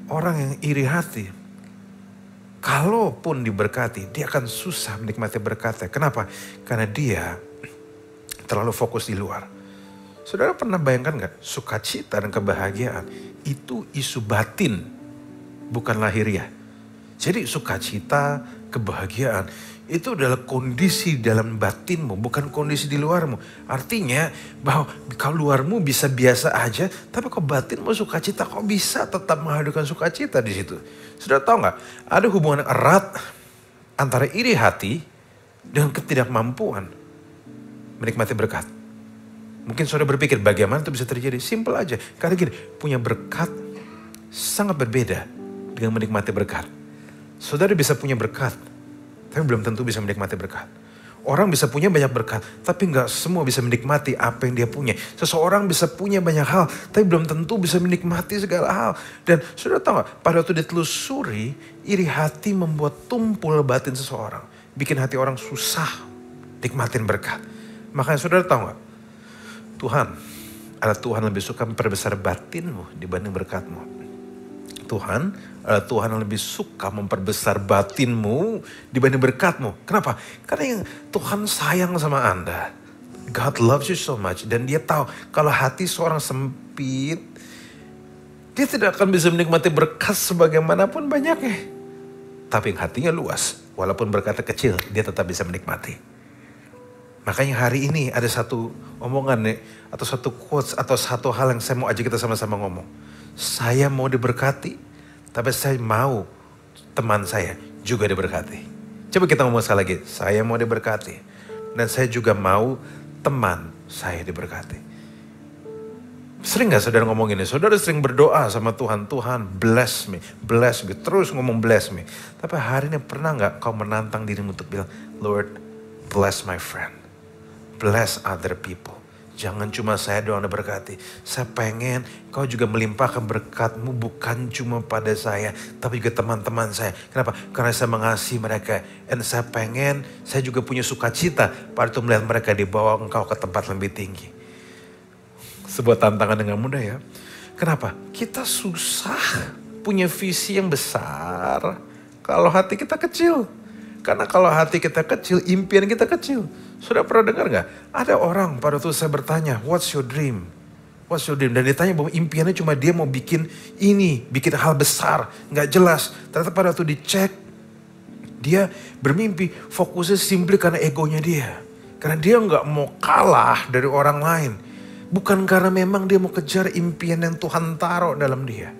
I: orang yang iri hati, kalaupun diberkati, dia akan susah menikmati berkatnya. Kenapa? Karena dia terlalu fokus di luar. Saudara pernah bayangkan gak? Sukacita dan kebahagiaan itu isu batin, bukan lahiriah. Jadi sukacita, kebahagiaan itu adalah kondisi dalam batinmu, bukan kondisi di luarmu. Artinya bahwa kalau luarmu bisa biasa aja, tapi kalau batinmu sukacita, kok bisa tetap menghadirkan sukacita di situ? Sudah tahu nggak? Ada hubungan erat antara iri hati dengan ketidakmampuan menikmati berkat. Mungkin saudara berpikir bagaimana itu bisa terjadi? Simple aja. Karena gini, punya berkat sangat berbeda dengan menikmati berkat. Saudara bisa punya berkat, tapi belum tentu bisa menikmati berkat. Orang bisa punya banyak berkat, tapi nggak semua bisa menikmati apa yang dia punya. Seseorang bisa punya banyak hal, tapi belum tentu bisa menikmati segala hal. Dan saudara tahu nggak, pada waktu ditelusuri, iri hati membuat tumpul batin seseorang. Bikin hati orang susah nikmatin berkat. Makanya saudara tahu nggak, Tuhan lebih suka memperbesar batinmu dibanding berkatmu. Tuhan yang lebih suka memperbesar batinmu dibanding berkatmu. Kenapa? Karena yang Tuhan sayang sama Anda. God loves you so much. Dan dia tahu kalau hati seorang sempit, dia tidak akan bisa menikmati berkat sebagaimanapun banyaknya. Tapi yang hatinya luas, walaupun berkatnya kecil, dia tetap bisa menikmati. Makanya hari ini ada satu omongan nih, atau satu quotes, atau satu hal yang saya mau ajak kita sama-sama ngomong. Saya mau diberkati, tapi saya mau teman saya juga diberkati. Coba kita ngomong sekali lagi, saya mau diberkati, dan saya juga mau teman saya diberkati. Sering gak saudara ngomong ini? Saudara sering berdoa sama Tuhan, Tuhan bless me, terus ngomong bless me. Tapi hari ini pernah gak kau menantang dirimu untuk bilang, Lord bless my friend. Bless other people. Jangan cuma saya doang diberkati. Saya pengen kau juga melimpahkan berkatmu bukan cuma pada saya, tapi juga teman-teman saya. Kenapa? Karena saya mengasihi mereka. Dan saya pengen, saya juga punya sukacita pada itu melihat mereka dibawa engkau ke tempat lebih tinggi. Sebuah tantangan dengan mudah ya. Kenapa? Kita susah punya visi yang besar kalau hati kita kecil. Karena kalau hati kita kecil, impian kita kecil. Sudah pernah dengar gak? Ada orang pada waktu saya bertanya, what's your dream? What's your dream? Dan ditanya bahwa impiannya cuma dia mau bikin ini, bikin hal besar, gak jelas. Ternyata pada waktu dicek, dia bermimpi fokusnya simply karena egonya dia. Karena dia gak mau kalah dari orang lain. Bukan karena memang dia mau kejar impian yang Tuhan taruh dalam dia.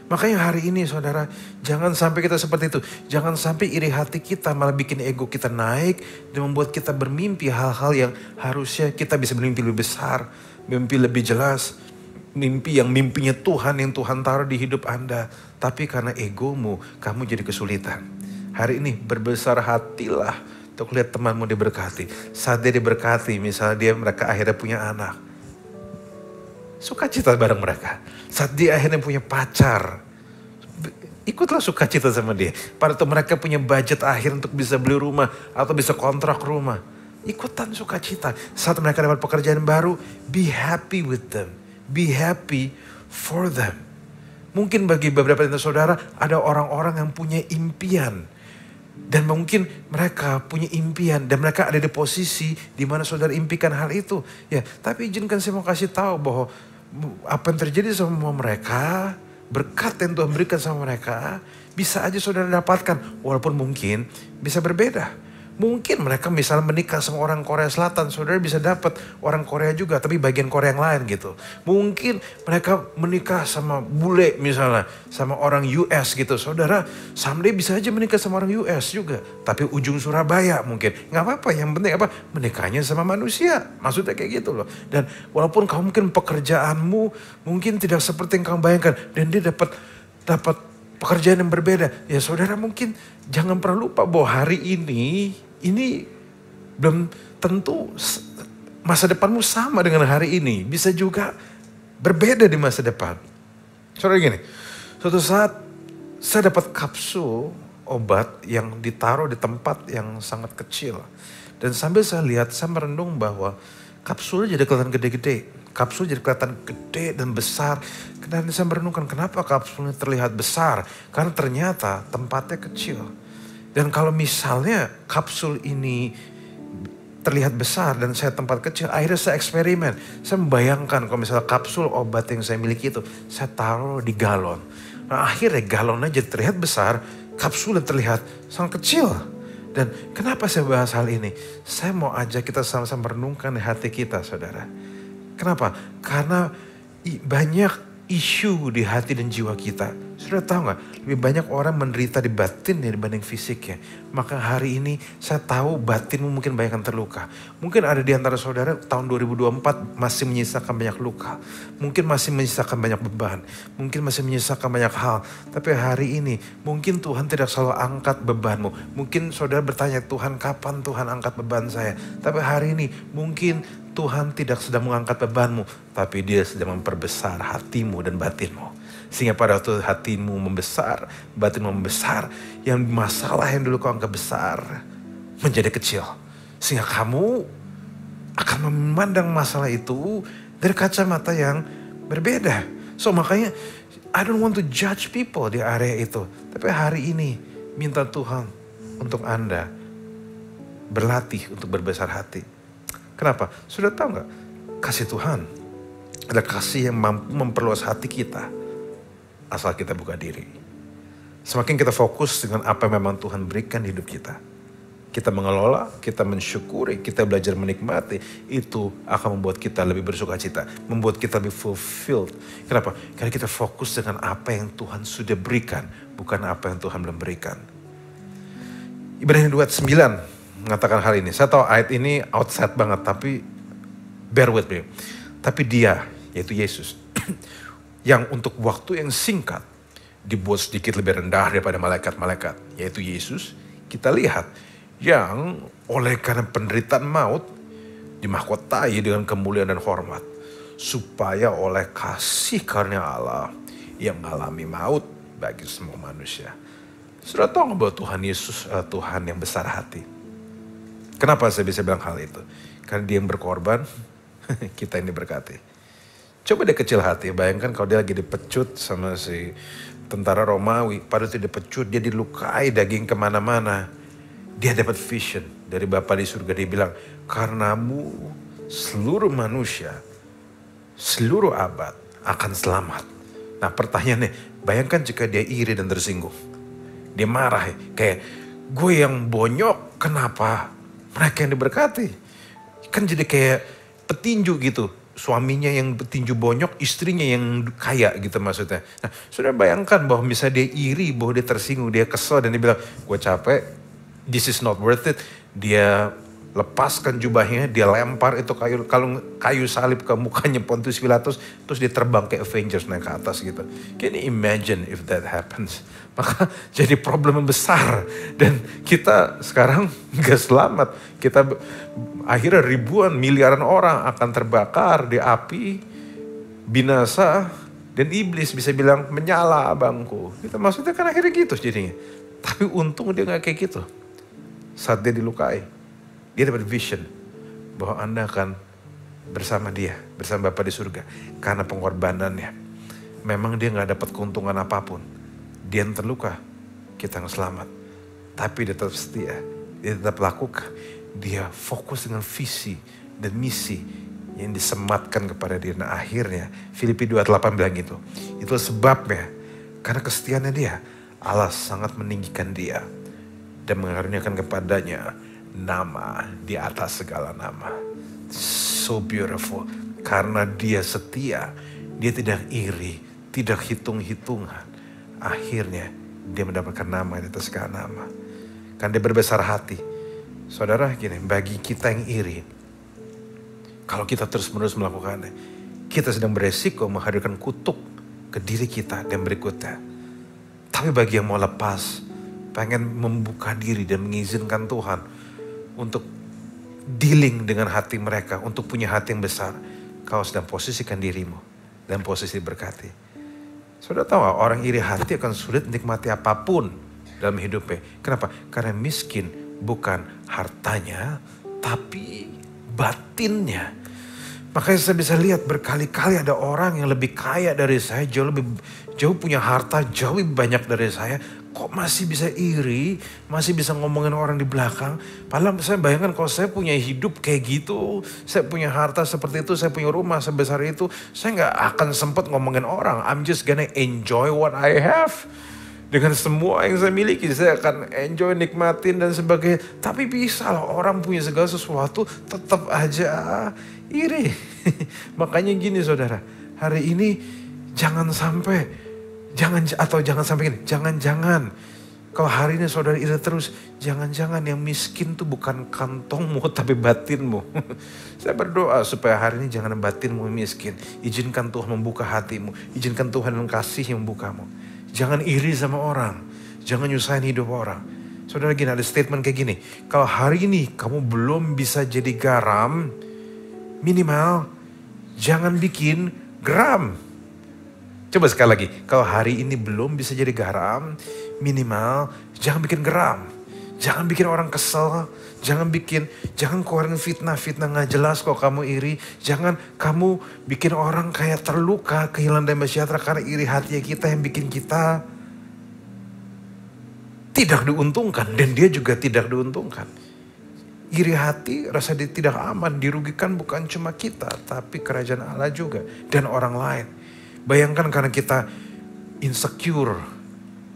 I: Makanya hari ini saudara, jangan sampai kita seperti itu. Jangan sampai iri hati kita malah bikin ego kita naik dan membuat kita bermimpi hal-hal yang harusnya kita bisa bermimpi lebih besar, mimpi lebih jelas, mimpi yang mimpinya Tuhan yang Tuhan taruh di hidup Anda. Tapi karena egomu, kamu jadi kesulitan. Hari ini berbesar hatilah untuk lihat temanmu diberkati. Saat dia diberkati, misalnya mereka akhirnya punya anak. Sukacita bareng mereka. Saat dia akhirnya punya pacar, ikutlah sukacita sama dia. Pada itu mereka punya budget akhir untuk bisa beli rumah atau bisa kontrak rumah. Ikutan sukacita. Saat mereka dapat pekerjaan baru, be happy with them. Be happy for them. Mungkin bagi beberapa dari saudara ada orang-orang yang punya impian. Dan mungkin mereka punya impian dan mereka ada di posisi di mana saudara impikan hal itu. Ya, tapi izinkan saya mau kasih tahu bahwa apa yang terjadi sama mereka, berkat yang Tuhan berikan sama mereka, bisa aja saudara dapatkan. Walaupun mungkin bisa berbeda. Mungkin mereka misalnya menikah sama orang Korea Selatan, saudara bisa dapat orang Korea juga, tapi bagian Korea yang lain gitu. Mungkin mereka menikah sama bule misalnya, sama orang US gitu. Saudara someday bisa aja menikah sama orang US juga, tapi ujung Surabaya mungkin. Gak apa-apa, yang penting apa? Menikahnya sama manusia, maksudnya kayak gitu loh. Dan walaupun kamu mungkin pekerjaanmu mungkin tidak seperti yang kamu bayangkan, dan dia dapat pekerjaan yang berbeda. Ya saudara mungkin jangan pernah lupa bahwa hari ini belum tentu masa depanmu sama dengan hari ini. Bisa juga berbeda di masa depan. Saudara gini, suatu saat saya dapat kapsul obat yang ditaruh di tempat yang sangat kecil. Dan sambil saya lihat, saya merenung bahwa kapsulnya jadi kelihatan gede-gede. Kapsul jadi kelihatan gede dan besar. Dan saya merenungkan kenapa kapsulnya terlihat besar. Karena ternyata tempatnya kecil. Dan kalau misalnya kapsul ini terlihat besar dan saya tempat kecil, akhirnya saya eksperimen. Saya membayangkan kalau misalnya kapsul obat yang saya miliki itu, saya taruh di galon. Nah akhirnya galonnya jadi terlihat besar, kapsulnya terlihat sangat kecil. Dan kenapa saya bahas hal ini? Saya mau ajak kita sama-sama merenungkan di hati kita saudara. Kenapa? Karena banyak isu di hati dan jiwa kita. Sudah tahu nggak? Lebih banyak orang menderita di batin dibanding fisiknya. Maka hari ini saya tahu batinmu mungkin banyak yang terluka. Mungkin ada di antara saudara tahun 2024 masih menyisakan banyak luka. Mungkin masih menyisakan banyak beban. Mungkin masih menyisakan banyak hal. Tapi hari ini mungkin Tuhan tidak selalu angkat bebanmu. Mungkin saudara bertanya, Tuhan kapan Tuhan angkat beban saya? Tapi hari ini mungkin Tuhan tidak sedang mengangkat bebanmu. Tapi Dia sedang memperbesar hatimu dan batinmu. Sehingga pada waktu hatimu membesar, batinmu membesar, yang masalah yang dulu kau anggap besar menjadi kecil. Sehingga kamu akan memandang masalah itu dari kacamata yang berbeda. So makanya I don't want to judge people di area itu. Tapi hari ini minta Tuhan untuk Anda berlatih untuk berbesar hati. Kenapa? Sudah tahu gak? Kasih Tuhan ada kasih yang mampu memperluas hati kita. Asal kita buka diri. Semakin kita fokus dengan apa yang memang Tuhan berikan di hidup kita. Kita mengelola, kita mensyukuri, kita belajar menikmati. Itu akan membuat kita lebih bersuka cita. Membuat kita lebih fulfilled. Kenapa? Karena kita fokus dengan apa yang Tuhan sudah berikan. Bukan apa yang Tuhan belum berikan. Ibrani 2:9 mengatakan hal ini. Saya tahu ayat ini outside banget. Tapi bear with me. Tapi Dia, yaitu Yesus. Yang untuk waktu yang singkat dibuat sedikit lebih rendah daripada malaikat-malaikat, yaitu Yesus, kita lihat yang oleh karena penderitaan maut dimahkotai dengan kemuliaan dan hormat, supaya oleh kasih karunia Allah yang mengalami maut bagi semua manusia. Sudah tahu nggak bahwa Tuhan Yesus adalah Tuhan yang besar hati? Kenapa saya bisa bilang hal itu? Karena Dia yang berkorban, kita yang diberkati. Coba dia kecil hati, bayangkan kalau dia lagi dipecut sama si tentara Romawi. Pada itu dipecut, dia dilukai daging kemana-mana. Dia dapat vision dari Bapa di surga. Dia bilang, karenamu seluruh manusia, seluruh abad akan selamat. Nah pertanyaannya, bayangkan jika dia iri dan tersinggung. Dia marah, kayak gue yang bonyok, kenapa mereka yang diberkati? Kan jadi kayak petinju gitu. Suaminya yang petinju bonyok, istrinya yang kaya gitu maksudnya. Nah, sudah bayangkan bahwa misalnya dia iri, bahwa dia tersinggung, dia kesel dan dia bilang, gue capek, this is not worth it. Dia lepaskan jubahnya, dia lempar itu kayu salib ke mukanya Pontius Pilatus, terus dia terbang ke Avengers naik ke atas gitu. Can you imagine if that happens? Maka jadi problem yang besar dan kita sekarang gak selamat. Kita akhirnya ribuan miliaran orang akan terbakar di api, binasa, dan iblis bisa bilang menyala abangku. Itu maksudnya kan akhirnya gitu jadinya. Tapi untung dia gak kayak gitu. Saat dia dilukai, dia dapat vision bahwa Anda akan bersama Dia, bersama Bapa di surga. Karena pengorbanannya. Memang dia gak dapat keuntungan apapun. Dia yang terluka, kita yang selamat. Tapi dia tetap setia, dia tetap lakukan. Dia fokus dengan visi dan misi yang disematkan kepada dia. Nah akhirnya Filipi 2:8 bilang gitu. Itu sebabnya, karena kesetiaannya dia, Allah sangat meninggikan dia. Dan mengaruniakan kepadanya nama di atas segala nama. So beautiful. Karena dia setia, dia tidak iri, tidak hitung-hitungan. Akhirnya dia mendapatkan nama di atas segala nama. Kan dia berbesar hati. Saudara gini, bagi kita yang iri, kalau kita terus-menerus melakukannya, kita sedang beresiko menghadirkan kutuk ke diri kita dan berikutnya. Tapi bagi yang mau lepas, pengen membuka diri dan mengizinkan Tuhan untuk dealing dengan hati mereka, untuk punya hati yang besar, kau sedang posisikan dirimu dalam posisi berkati. Saudara tahu gak, orang iri hati akan sulit menikmati apapun dalam hidupnya. Kenapa? Karena miskin bukan hartanya, tapi batinnya. Makanya saya bisa lihat berkali-kali ada orang yang lebih kaya dari saya, jauh punya harta, jauh lebih banyak dari saya. Kok masih bisa iri, masih bisa ngomongin orang di belakang. Padahal saya bayangkan kalau saya punya hidup kayak gitu, saya punya harta seperti itu, saya punya rumah sebesar itu, saya gak akan sempat ngomongin orang. I'm just gonna enjoy what I have. Dengan semua yang saya miliki, saya akan enjoy, nikmatin dan sebagainya. Tapi bisa lah orang punya segala sesuatu, tetap aja iri. Makanya gini saudara, hari ini Jangan sampai gini, jangan-jangan kalau hari ini saudara iri terus, jangan-jangan yang miskin tuh bukan kantongmu tapi batinmu. Saya berdoa supaya hari ini jangan batinmu miskin. Izinkan Tuhan membuka hatimu, izinkan Tuhan yang kasih yang membukamu. Jangan iri sama orang, jangan nyusahin hidup orang. Saudara gini, ada statement kayak gini, kalau hari ini kamu belum bisa jadi garam, minimal jangan bikin geram. Coba sekali lagi, kalau hari ini belum bisa jadi garam, minimal jangan bikin geram. Jangan bikin orang kesel, jangan keluarin fitnah nggak jelas kok kamu iri. Jangan kamu bikin orang kayak terluka, kehilangan damai sejahtera karena iri hati kita yang bikin kita tidak diuntungkan dan dia juga tidak diuntungkan. Iri hati, rasa dia tidak aman, dirugikan bukan cuma kita, tapi kerajaan Allah juga dan orang lain. Bayangkan karena kita insecure,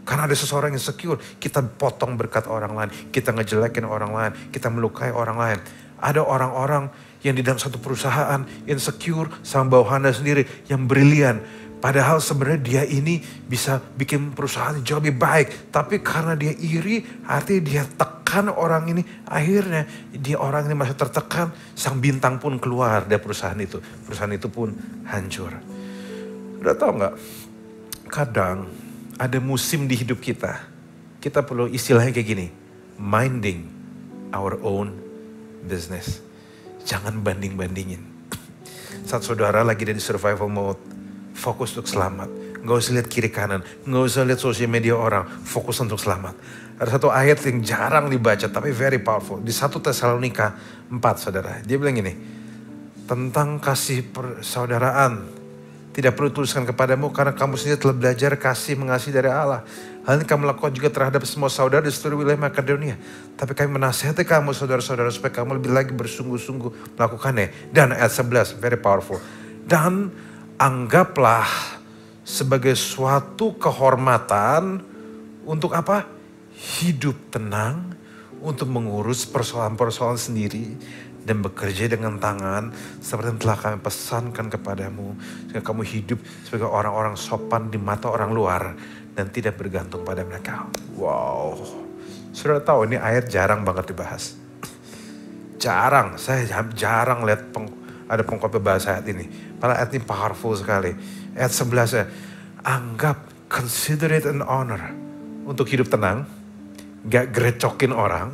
I: karena ada seseorang insecure, kita potong berkat orang lain, kita ngejelekin orang lain, kita melukai orang lain. Ada orang-orang yang di dalam satu perusahaan insecure sama bawahannya sendiri yang brilian. Padahal sebenarnya dia ini bisa bikin perusahaan jauh lebih baik. Tapi karena dia iri, artinya dia tekan orang ini. Akhirnya orang ini masih tertekan, sang bintang pun keluar dari perusahaan itu. Perusahaan itu pun hancur. Udah tau gak? Kadang ada musim di hidup kita. Kita perlu istilahnya kayak gini. Minding our own business. Jangan banding-bandingin. Saat saudara lagi di survival mode, fokus untuk selamat. Gak usah lihat kiri kanan. Gak usah lihat sosial media orang. Fokus untuk selamat. Ada satu ayat yang jarang dibaca tapi very powerful. Di 1 Tesalonika 4 saudara. Dia bilang gini. Tentang kasih persaudaraan. Tidak perlu tuliskan kepadamu karena kamu sendiri telah belajar kasih mengasihi dari Allah. Hal ini kamu lakukan juga terhadap semua saudara di seluruh wilayah Makedonia. Tapi kami menasihati kamu saudara-saudara supaya kamu lebih lagi bersungguh-sungguh melakukannya. Dan ayat 11, very powerful. Dan anggaplah sebagai suatu kehormatan untuk apa? Hidup tenang, untuk mengurus persoalan-persoalan sendiri. Dan bekerja dengan tangan seperti yang telah kami pesankan kepadamu. Sehingga kamu hidup sebagai orang-orang sopan di mata orang luar. Dan tidak bergantung pada mereka. Wow. Saudara tahu ini ayat jarang banget dibahas. Jarang. Saya jarang lihat ada pengkhotbah bahasa ayat ini. Padahal ayat ini powerful sekali. Ayat 11 ya. Anggap, consider it an honor. Untuk hidup tenang. Gak gerecokin orang.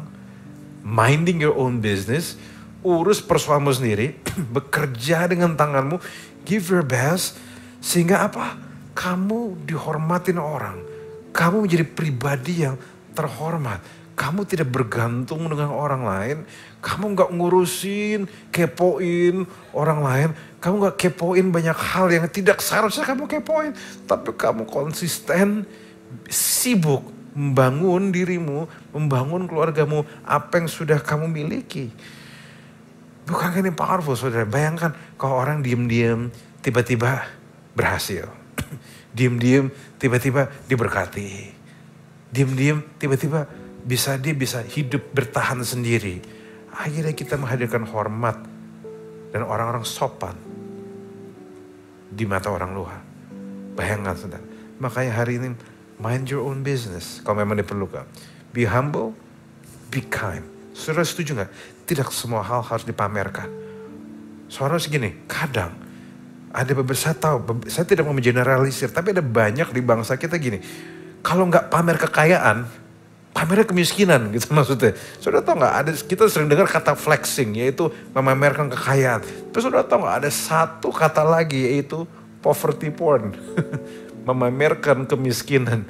I: Minding your own business. Urus persoalanmu sendiri, bekerja dengan tanganmu, give your best, sehingga apa? Kamu dihormatin orang, kamu menjadi pribadi yang terhormat, kamu tidak bergantung dengan orang lain, kamu gak ngurusin, kepoin orang lain, kamu gak kepoin banyak hal yang tidak seharusnya kamu kepoin, tapi kamu konsisten, sibuk membangun dirimu, membangun keluargamu, apa yang sudah kamu miliki. Bukan ini powerful saudara, bayangkan kalau orang diem-diem tiba-tiba berhasil. Diem-diem tiba-tiba diberkati. Diem-diem tiba-tiba dia bisa hidup bertahan sendiri. Akhirnya kita menghadirkan hormat dan orang-orang sopan di mata orang luar. Bayangkan saudara. Makanya hari ini mind your own business kalau memang diperlukan. Be humble, be kind. Saudara setuju gak? Tidak semua hal harus dipamerkan. Saudara segini, kadang ada beberapa, saya tidak mau mengeneralisir, tapi ada banyak di bangsa kita gini. Kalau gak pamer kekayaan, pamernya kemiskinan gitu maksudnya. Saudara tahu gak, kita sering dengar kata flexing, yaitu memamerkan kekayaan. Tapi saudara tahu gak, ada satu kata lagi, yaitu poverty porn. Memamerkan kemiskinan.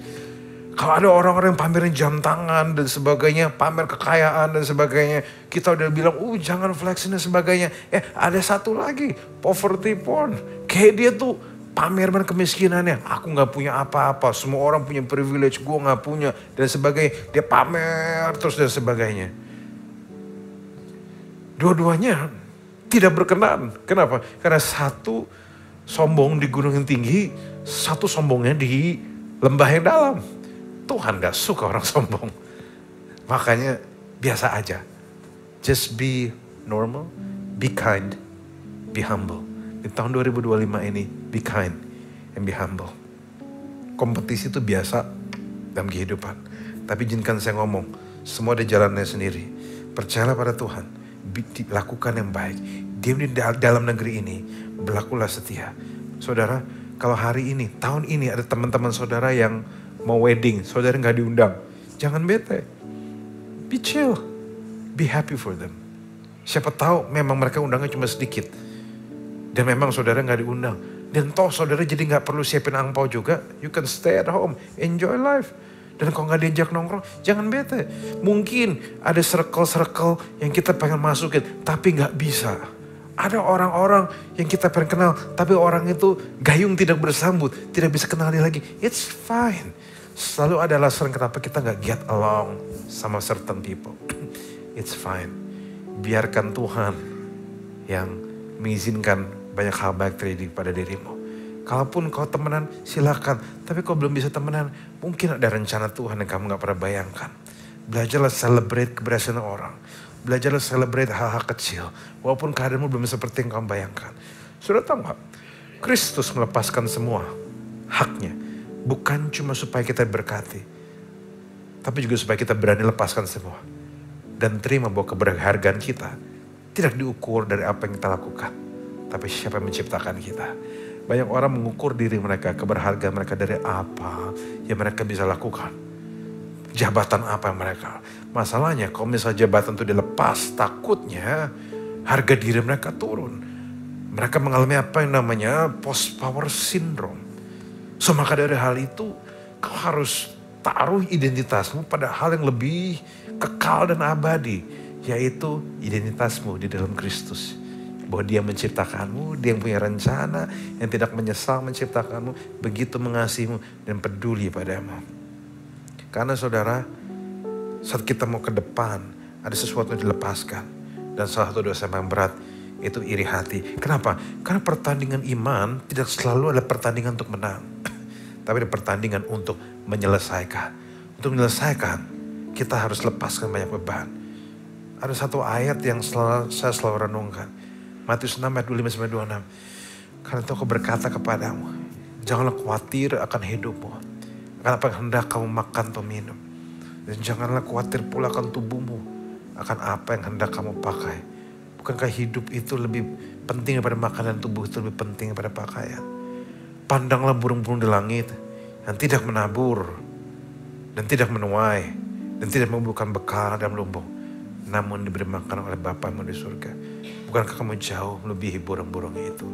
I: Kalau ada orang-orang yang pamerin jam tangan dan sebagainya, pamer kekayaan dan sebagainya, kita udah bilang, jangan flexing dan sebagainya. Ada satu lagi, poverty porn. Kayak dia tuh pameran kemiskinannya. Aku gak punya apa-apa, semua orang punya privilege, gue gak punya dan sebagainya. Dia pamer terus dan sebagainya. Dua-duanya tidak berkenan. Kenapa? Karena satu sombong di gunung yang tinggi, satu sombongnya di lembah yang dalam. Tuhan gak suka orang sombong. Makanya biasa aja. Just be normal, be kind, be humble. Di tahun 2025 ini, be kind, and be humble. Kompetisi itu biasa dalam kehidupan. Tapi izinkan saya ngomong, semua ada jalannya sendiri. Percayalah pada Tuhan, lakukan yang baik. Diam di dalam negeri ini, berlakulah setia. Saudara, kalau hari ini, tahun ini ada teman-teman saudara yang mau wedding, saudara nggak diundang, jangan bete. Be chill, be happy for them. Siapa tahu memang mereka undangnya cuma sedikit. Dan memang saudara nggak diundang. Dan toh saudara jadi nggak perlu siapin angpau juga. You can stay at home, enjoy life. Dan kalau nggak diajak nongkrong, jangan bete. Mungkin ada circle-circle yang kita pengen masukin, tapi nggak bisa. Ada orang-orang yang kita pengen kenal, tapi orang itu gayung tidak bersambut, tidak bisa kenali lagi. It's fine. Selalu ada alasan kenapa kita nggak get along sama certain people. It's fine. Biarkan Tuhan yang mengizinkan banyak hal baik terjadi pada dirimu. Kalaupun kau temenan, silakan. Tapi kau belum bisa temenan, mungkin ada rencana Tuhan yang kamu gak pernah bayangkan. Belajarlah celebrate keberhasilan orang. Belajarlah celebrate hal-hal kecil. Walaupun keadaanmu belum seperti yang kamu bayangkan. Sudah tahu gak? Kristus melepaskan semua haknya. Bukan cuma supaya kita berkati, tapi juga supaya kita berani lepaskan semua. Dan terima bahwa keberhargaan kita tidak diukur dari apa yang kita lakukan, tapi siapa yang menciptakan kita. Banyak orang mengukur diri mereka, keberhargaan mereka dari apa yang mereka bisa lakukan. Jabatan apa yang mereka. Masalahnya kalau misalnya jabatan itu dilepas, takutnya harga diri mereka turun. Mereka mengalami apa yang namanya post power syndrome. So maka dari hal itu kau harus taruh identitasmu pada hal yang lebih kekal dan abadi. Yaitu identitasmu di dalam Kristus. Bahwa dia menciptakanmu, dia yang punya rencana, yang tidak menyesal menciptakanmu, begitu mengasihimu dan peduli padamu. Karena saudara, saat kita mau ke depan, ada sesuatu yang dilepaskan. Dan salah satu dosa yang berat, itu iri hati. Kenapa? Karena pertandingan iman tidak selalu ada pertandingan untuk menang. Tapi ada pertandingan untuk menyelesaikan. Untuk menyelesaikan, kita harus lepaskan banyak beban. Ada satu ayat yang saya selalu renungkan. Matius 6 ayat 25-26. Karena itu aku berkata kepadamu, janganlah khawatir akan hidupmu. Akan apa yang hendak kamu makan atau minum. Dan janganlah khawatir pula akan tubuhmu. Akan apa yang hendak kamu pakai. Bukankah hidup itu lebih penting daripada makanan, tubuh itu lebih penting daripada pakaian. Pandanglah burung-burung di langit yang tidak menabur dan tidak menuai dan tidak membutuhkan bekal dalam lumbung. Namun diberi makan oleh Bapamu di surga. Bukankah kamu jauh melebihi burung-burung itu?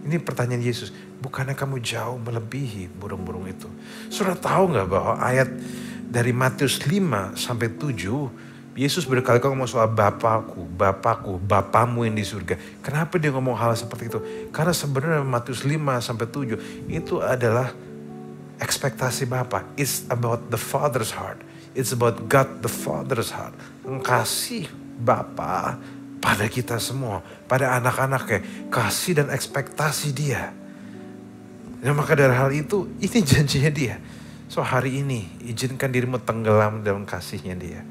I: Ini pertanyaan Yesus. Bukankah kamu jauh melebihi burung-burung itu? Saudara tahu gak bahwa ayat dari Matius 5 sampai 7. Yesus berkali-kali ngomong soal Bapakku, Bapakku, Bapamu yang di surga. Kenapa dia ngomong hal seperti itu? Karena sebenarnya Matius 5 sampai 7 itu adalah ekspektasi Bapa. It's about the Father's heart. It's about God the Father's heart. Kasih Bapa pada kita semua, pada anak-anaknya, kasih dan ekspektasi dia. Dan maka dari hal itu, ini janjinya dia. So hari ini, izinkan dirimu tenggelam dalam kasihnya dia.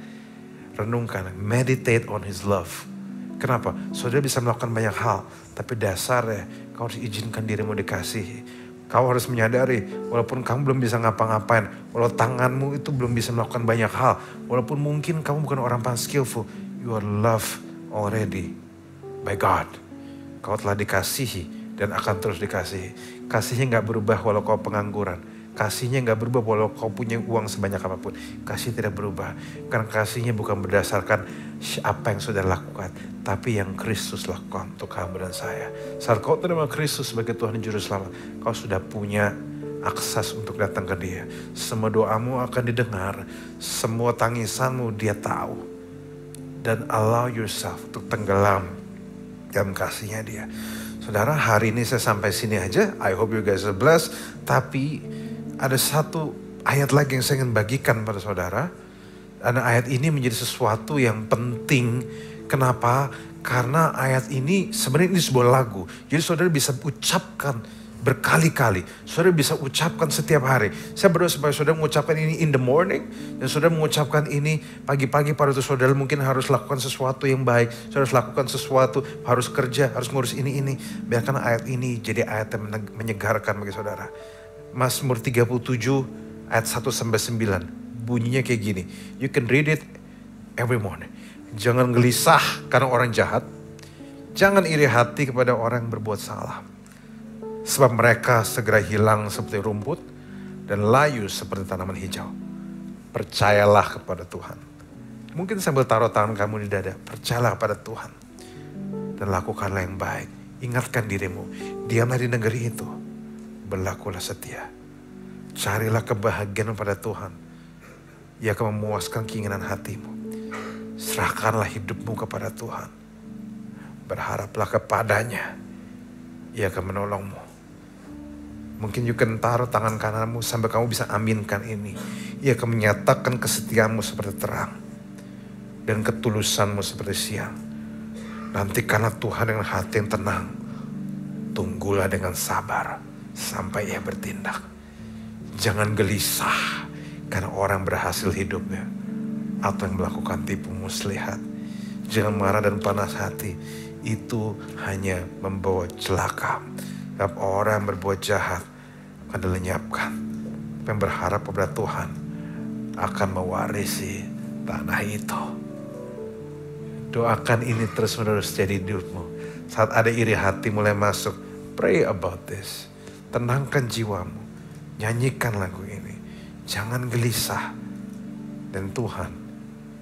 I: Renungkan, meditate on his love. Kenapa? Saudara bisa melakukan banyak hal, tapi dasarnya kau harus izinkan dirimu dikasihi. Kau harus menyadari, walaupun kamu belum bisa ngapa-ngapain, walau tanganmu itu belum bisa melakukan banyak hal, walaupun mungkin kamu bukan orang paling skillful, you are loved already by God. Kau telah dikasihi dan akan terus dikasihi. Kasihnya gak berubah walau kau pengangguran. Kasihnya gak berubah walau kau punya uang sebanyak apapun. Kasih tidak berubah. Karena kasihnya bukan berdasarkan apa yang sudah lakukan, tapi yang Kristus lakukan untuk kamu dan saya. Saat kau terima Kristus sebagai Tuhan dan Juru Selamat, kau sudah punya akses untuk datang ke dia. Semua doamu akan didengar. Semua tangisanmu dia tahu. Dan allow yourself untuk tenggelam dalam kasihnya dia. Saudara, hari ini saya sampai sini aja. I hope you guys are blessed. Tapi ada satu ayat lagi yang saya ingin bagikan pada saudara. Dan ayat ini menjadi sesuatu yang penting. Kenapa? Karena ayat ini sebenarnya ini sebuah lagu. Jadi saudara bisa ucapkan berkali-kali. Saudara bisa ucapkan setiap hari. Saya berdoa supaya saudara mengucapkan ini in the morning. Dan saudara mengucapkan ini pagi-pagi pada waktu saudara mungkin harus lakukan sesuatu yang baik. Saudara harus lakukan sesuatu, harus kerja, harus ngurus ini. Biarkan ayat ini jadi ayat yang menyegarkan bagi saudara. Mazmur 37 ayat 1-9. Bunyinya kayak gini. You can read it every morning. Jangan gelisah karena orang jahat. Jangan iri hati kepada orang yang berbuat salah. Sebab mereka segera hilang seperti rumput dan layu seperti tanaman hijau. Percayalah kepada Tuhan. Mungkin sambil taruh tangan kamu di dada. Percayalah kepada Tuhan. Dan lakukanlah yang baik. Ingatkan dirimu. Diamlah di negeri itu. Berlakulah setia. Carilah kebahagiaan pada Tuhan. Ia akan memuaskan keinginan hatimu. Serahkanlah hidupmu kepada Tuhan. Berharaplah kepadanya. Ia akan menolongmu. Mungkin you can taruh tangan kananmu sampai kamu bisa aminkan ini. Ia akan menyatakan kesetiaanmu seperti terang. Dan ketulusanmu seperti siang. Nantikanlah Tuhan dengan hati yang tenang. Tunggulah dengan sabar sampai ia bertindak. Jangan gelisah karena orang berhasil hidupnya. Atau yang melakukan tipu muslihat. Jangan marah dan panas hati. Itu hanya membawa celaka. Sebab orang yang berbuat jahat akan dilenyapkan. Yang berharap kepada Tuhan akan mewarisi tanah itu. Doakan ini terus menerus jadi hidupmu. Saat ada iri hati mulai masuk, pray about this. Tenangkan jiwamu. Nyanyikan lagu ini. Jangan gelisah. Dan Tuhan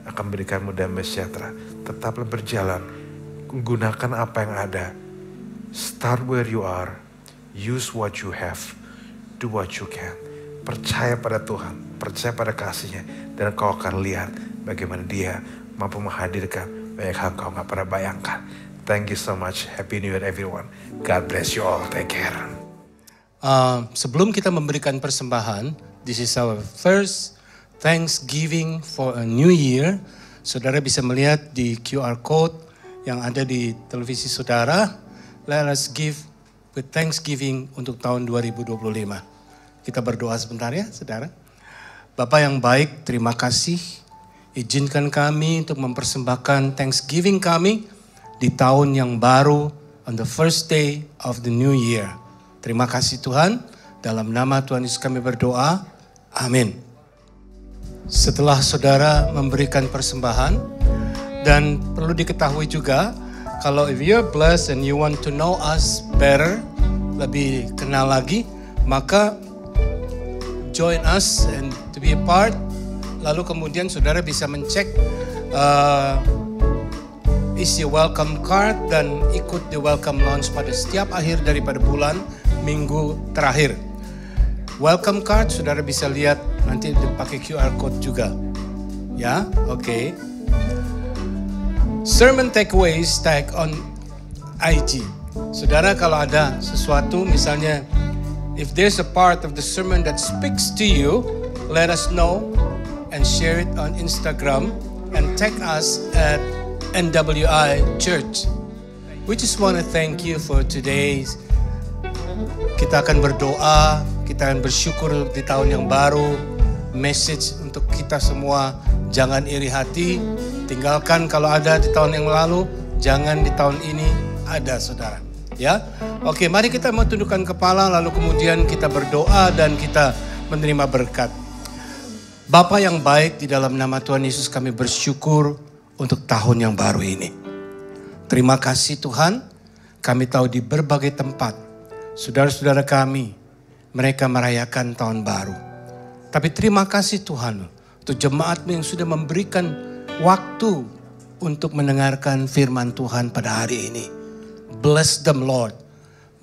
I: akan berikanmu damai sejahtera. Tetaplah berjalan. Gunakan apa yang ada. Start where you are. Use what you have. Do what you can. Percaya pada Tuhan. Percaya pada kasih-Nya. Dan kau akan lihat bagaimana Dia mampu menghadirkan banyak hal kau gak pernah bayangkan. Thank you so much. Happy New Year everyone. God bless you all. Take care.
A: Sebelum kita memberikan persembahan, this is our first Thanksgiving for a new year. Saudara bisa melihat di QR code yang ada di televisi saudara. Let us give with Thanksgiving untuk tahun 2025. Kita berdoa sebentar ya saudara. Bapa yang baik, terima kasih. Izinkan kami untuk mempersembahkan Thanksgiving kami di tahun yang baru on the first day of the new year. Terima kasih Tuhan. Dalam nama Tuhan Yesus kami berdoa. Amin. Setelah saudara memberikan persembahan, dan perlu diketahui juga, kalau if you're blessed and you want to know us better, lebih kenal lagi, maka join us and to be a part. Lalu kemudian saudara bisa mencek isi welcome card dan ikut di welcome launch pada setiap akhir daripada bulan minggu terakhir. Welcome card saudara bisa lihat nanti dipakai QR code juga. Ya, oke. Sermon takeaways tag on IG. Saudara kalau ada sesuatu misalnya if there's a part of the sermon that speaks to you, let us know and share it on Instagram and tag us at NWI Church. We just want to thank you for today's. Kita akan berdoa, kita akan bersyukur di tahun yang baru. Message untuk kita semua, jangan iri hati. Tinggalkan kalau ada di tahun yang lalu, jangan di tahun ini ada saudara. Ya, oke, mari kita mau tundukkan kepala lalu kemudian kita berdoa dan kita menerima berkat. Bapa yang baik, di dalam nama Tuhan Yesus kami bersyukur untuk tahun yang baru ini. Terima kasih Tuhan, kami tahu di berbagai tempat saudara-saudara kami, mereka merayakan tahun baru. Tapi terima kasih Tuhan untuk jemaat-Mu yang sudah memberikan waktu untuk mendengarkan firman Tuhan pada hari ini. Bless them Lord.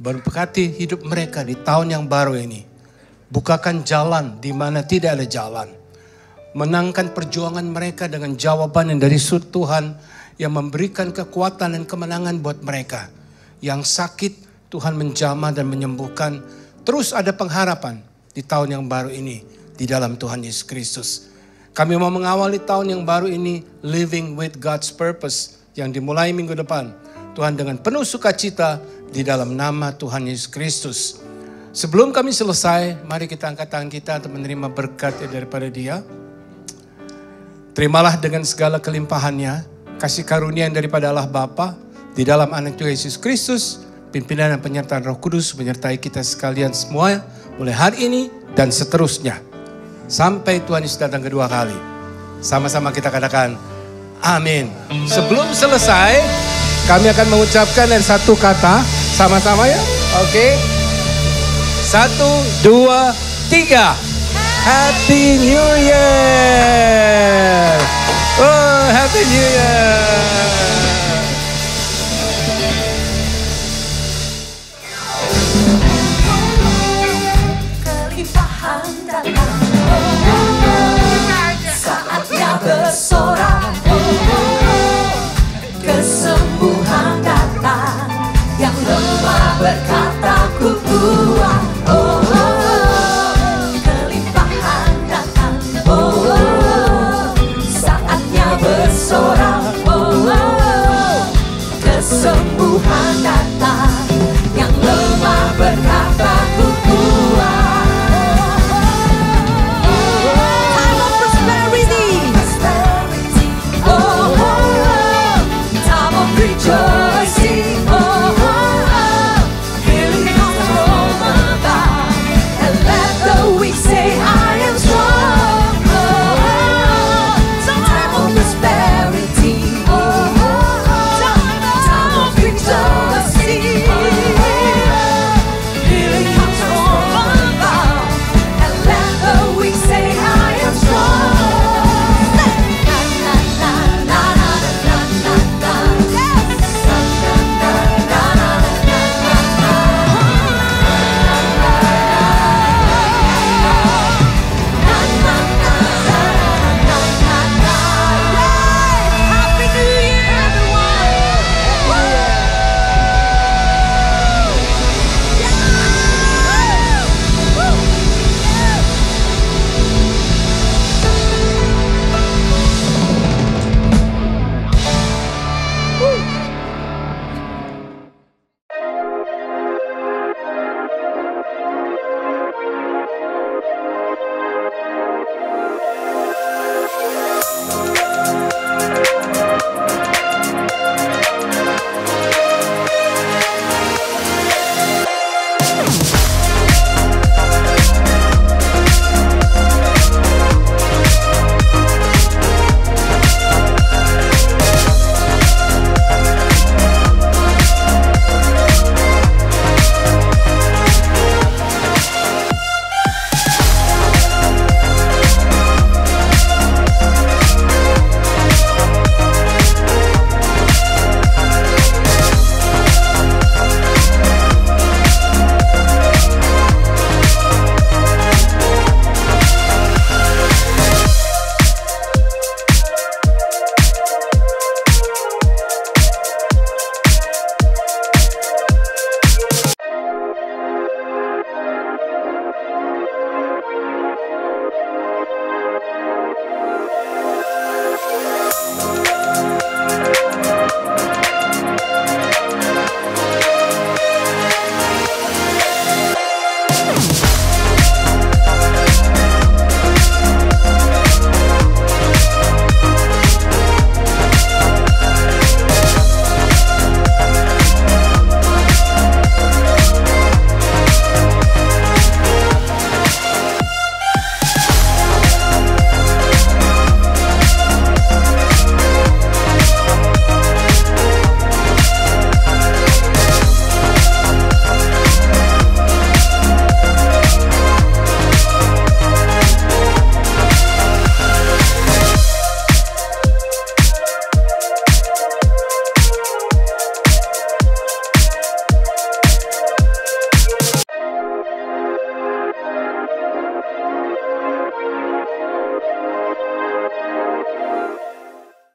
A: Berkati hidup mereka di tahun yang baru ini. Bukakan jalan di mana tidak ada jalan. Menangkan perjuangan mereka dengan jawaban yang dari sudut Tuhan yang memberikan kekuatan dan kemenangan buat mereka. Yang sakit Tuhan menjamah dan menyembuhkan. Terus ada pengharapan di tahun yang baru ini di dalam Tuhan Yesus Kristus. Kami mau mengawali tahun yang baru ini living with God's purpose yang dimulai minggu depan. Tuhan dengan penuh sukacita di dalam nama Tuhan Yesus Kristus.
J: Sebelum kami selesai, mari kita angkat tangan kita untuk menerima berkat daripada Dia. Terimalah dengan segala kelimpahannya, kasih karunia yang daripada Allah Bapa, di dalam anak Tuhan Yesus Kristus, pimpinan dan penyertaan Roh Kudus menyertai kita sekalian semua, mulai hari ini dan seterusnya. Sampai Tuhan Yesus datang kedua kali. Sama-sama kita katakan, amin. Sebelum selesai, kami akan mengucapkan dari satu kata, sama-sama ya, oke? 1, 2, 3. Happy New Year! Oh, Happy New Year!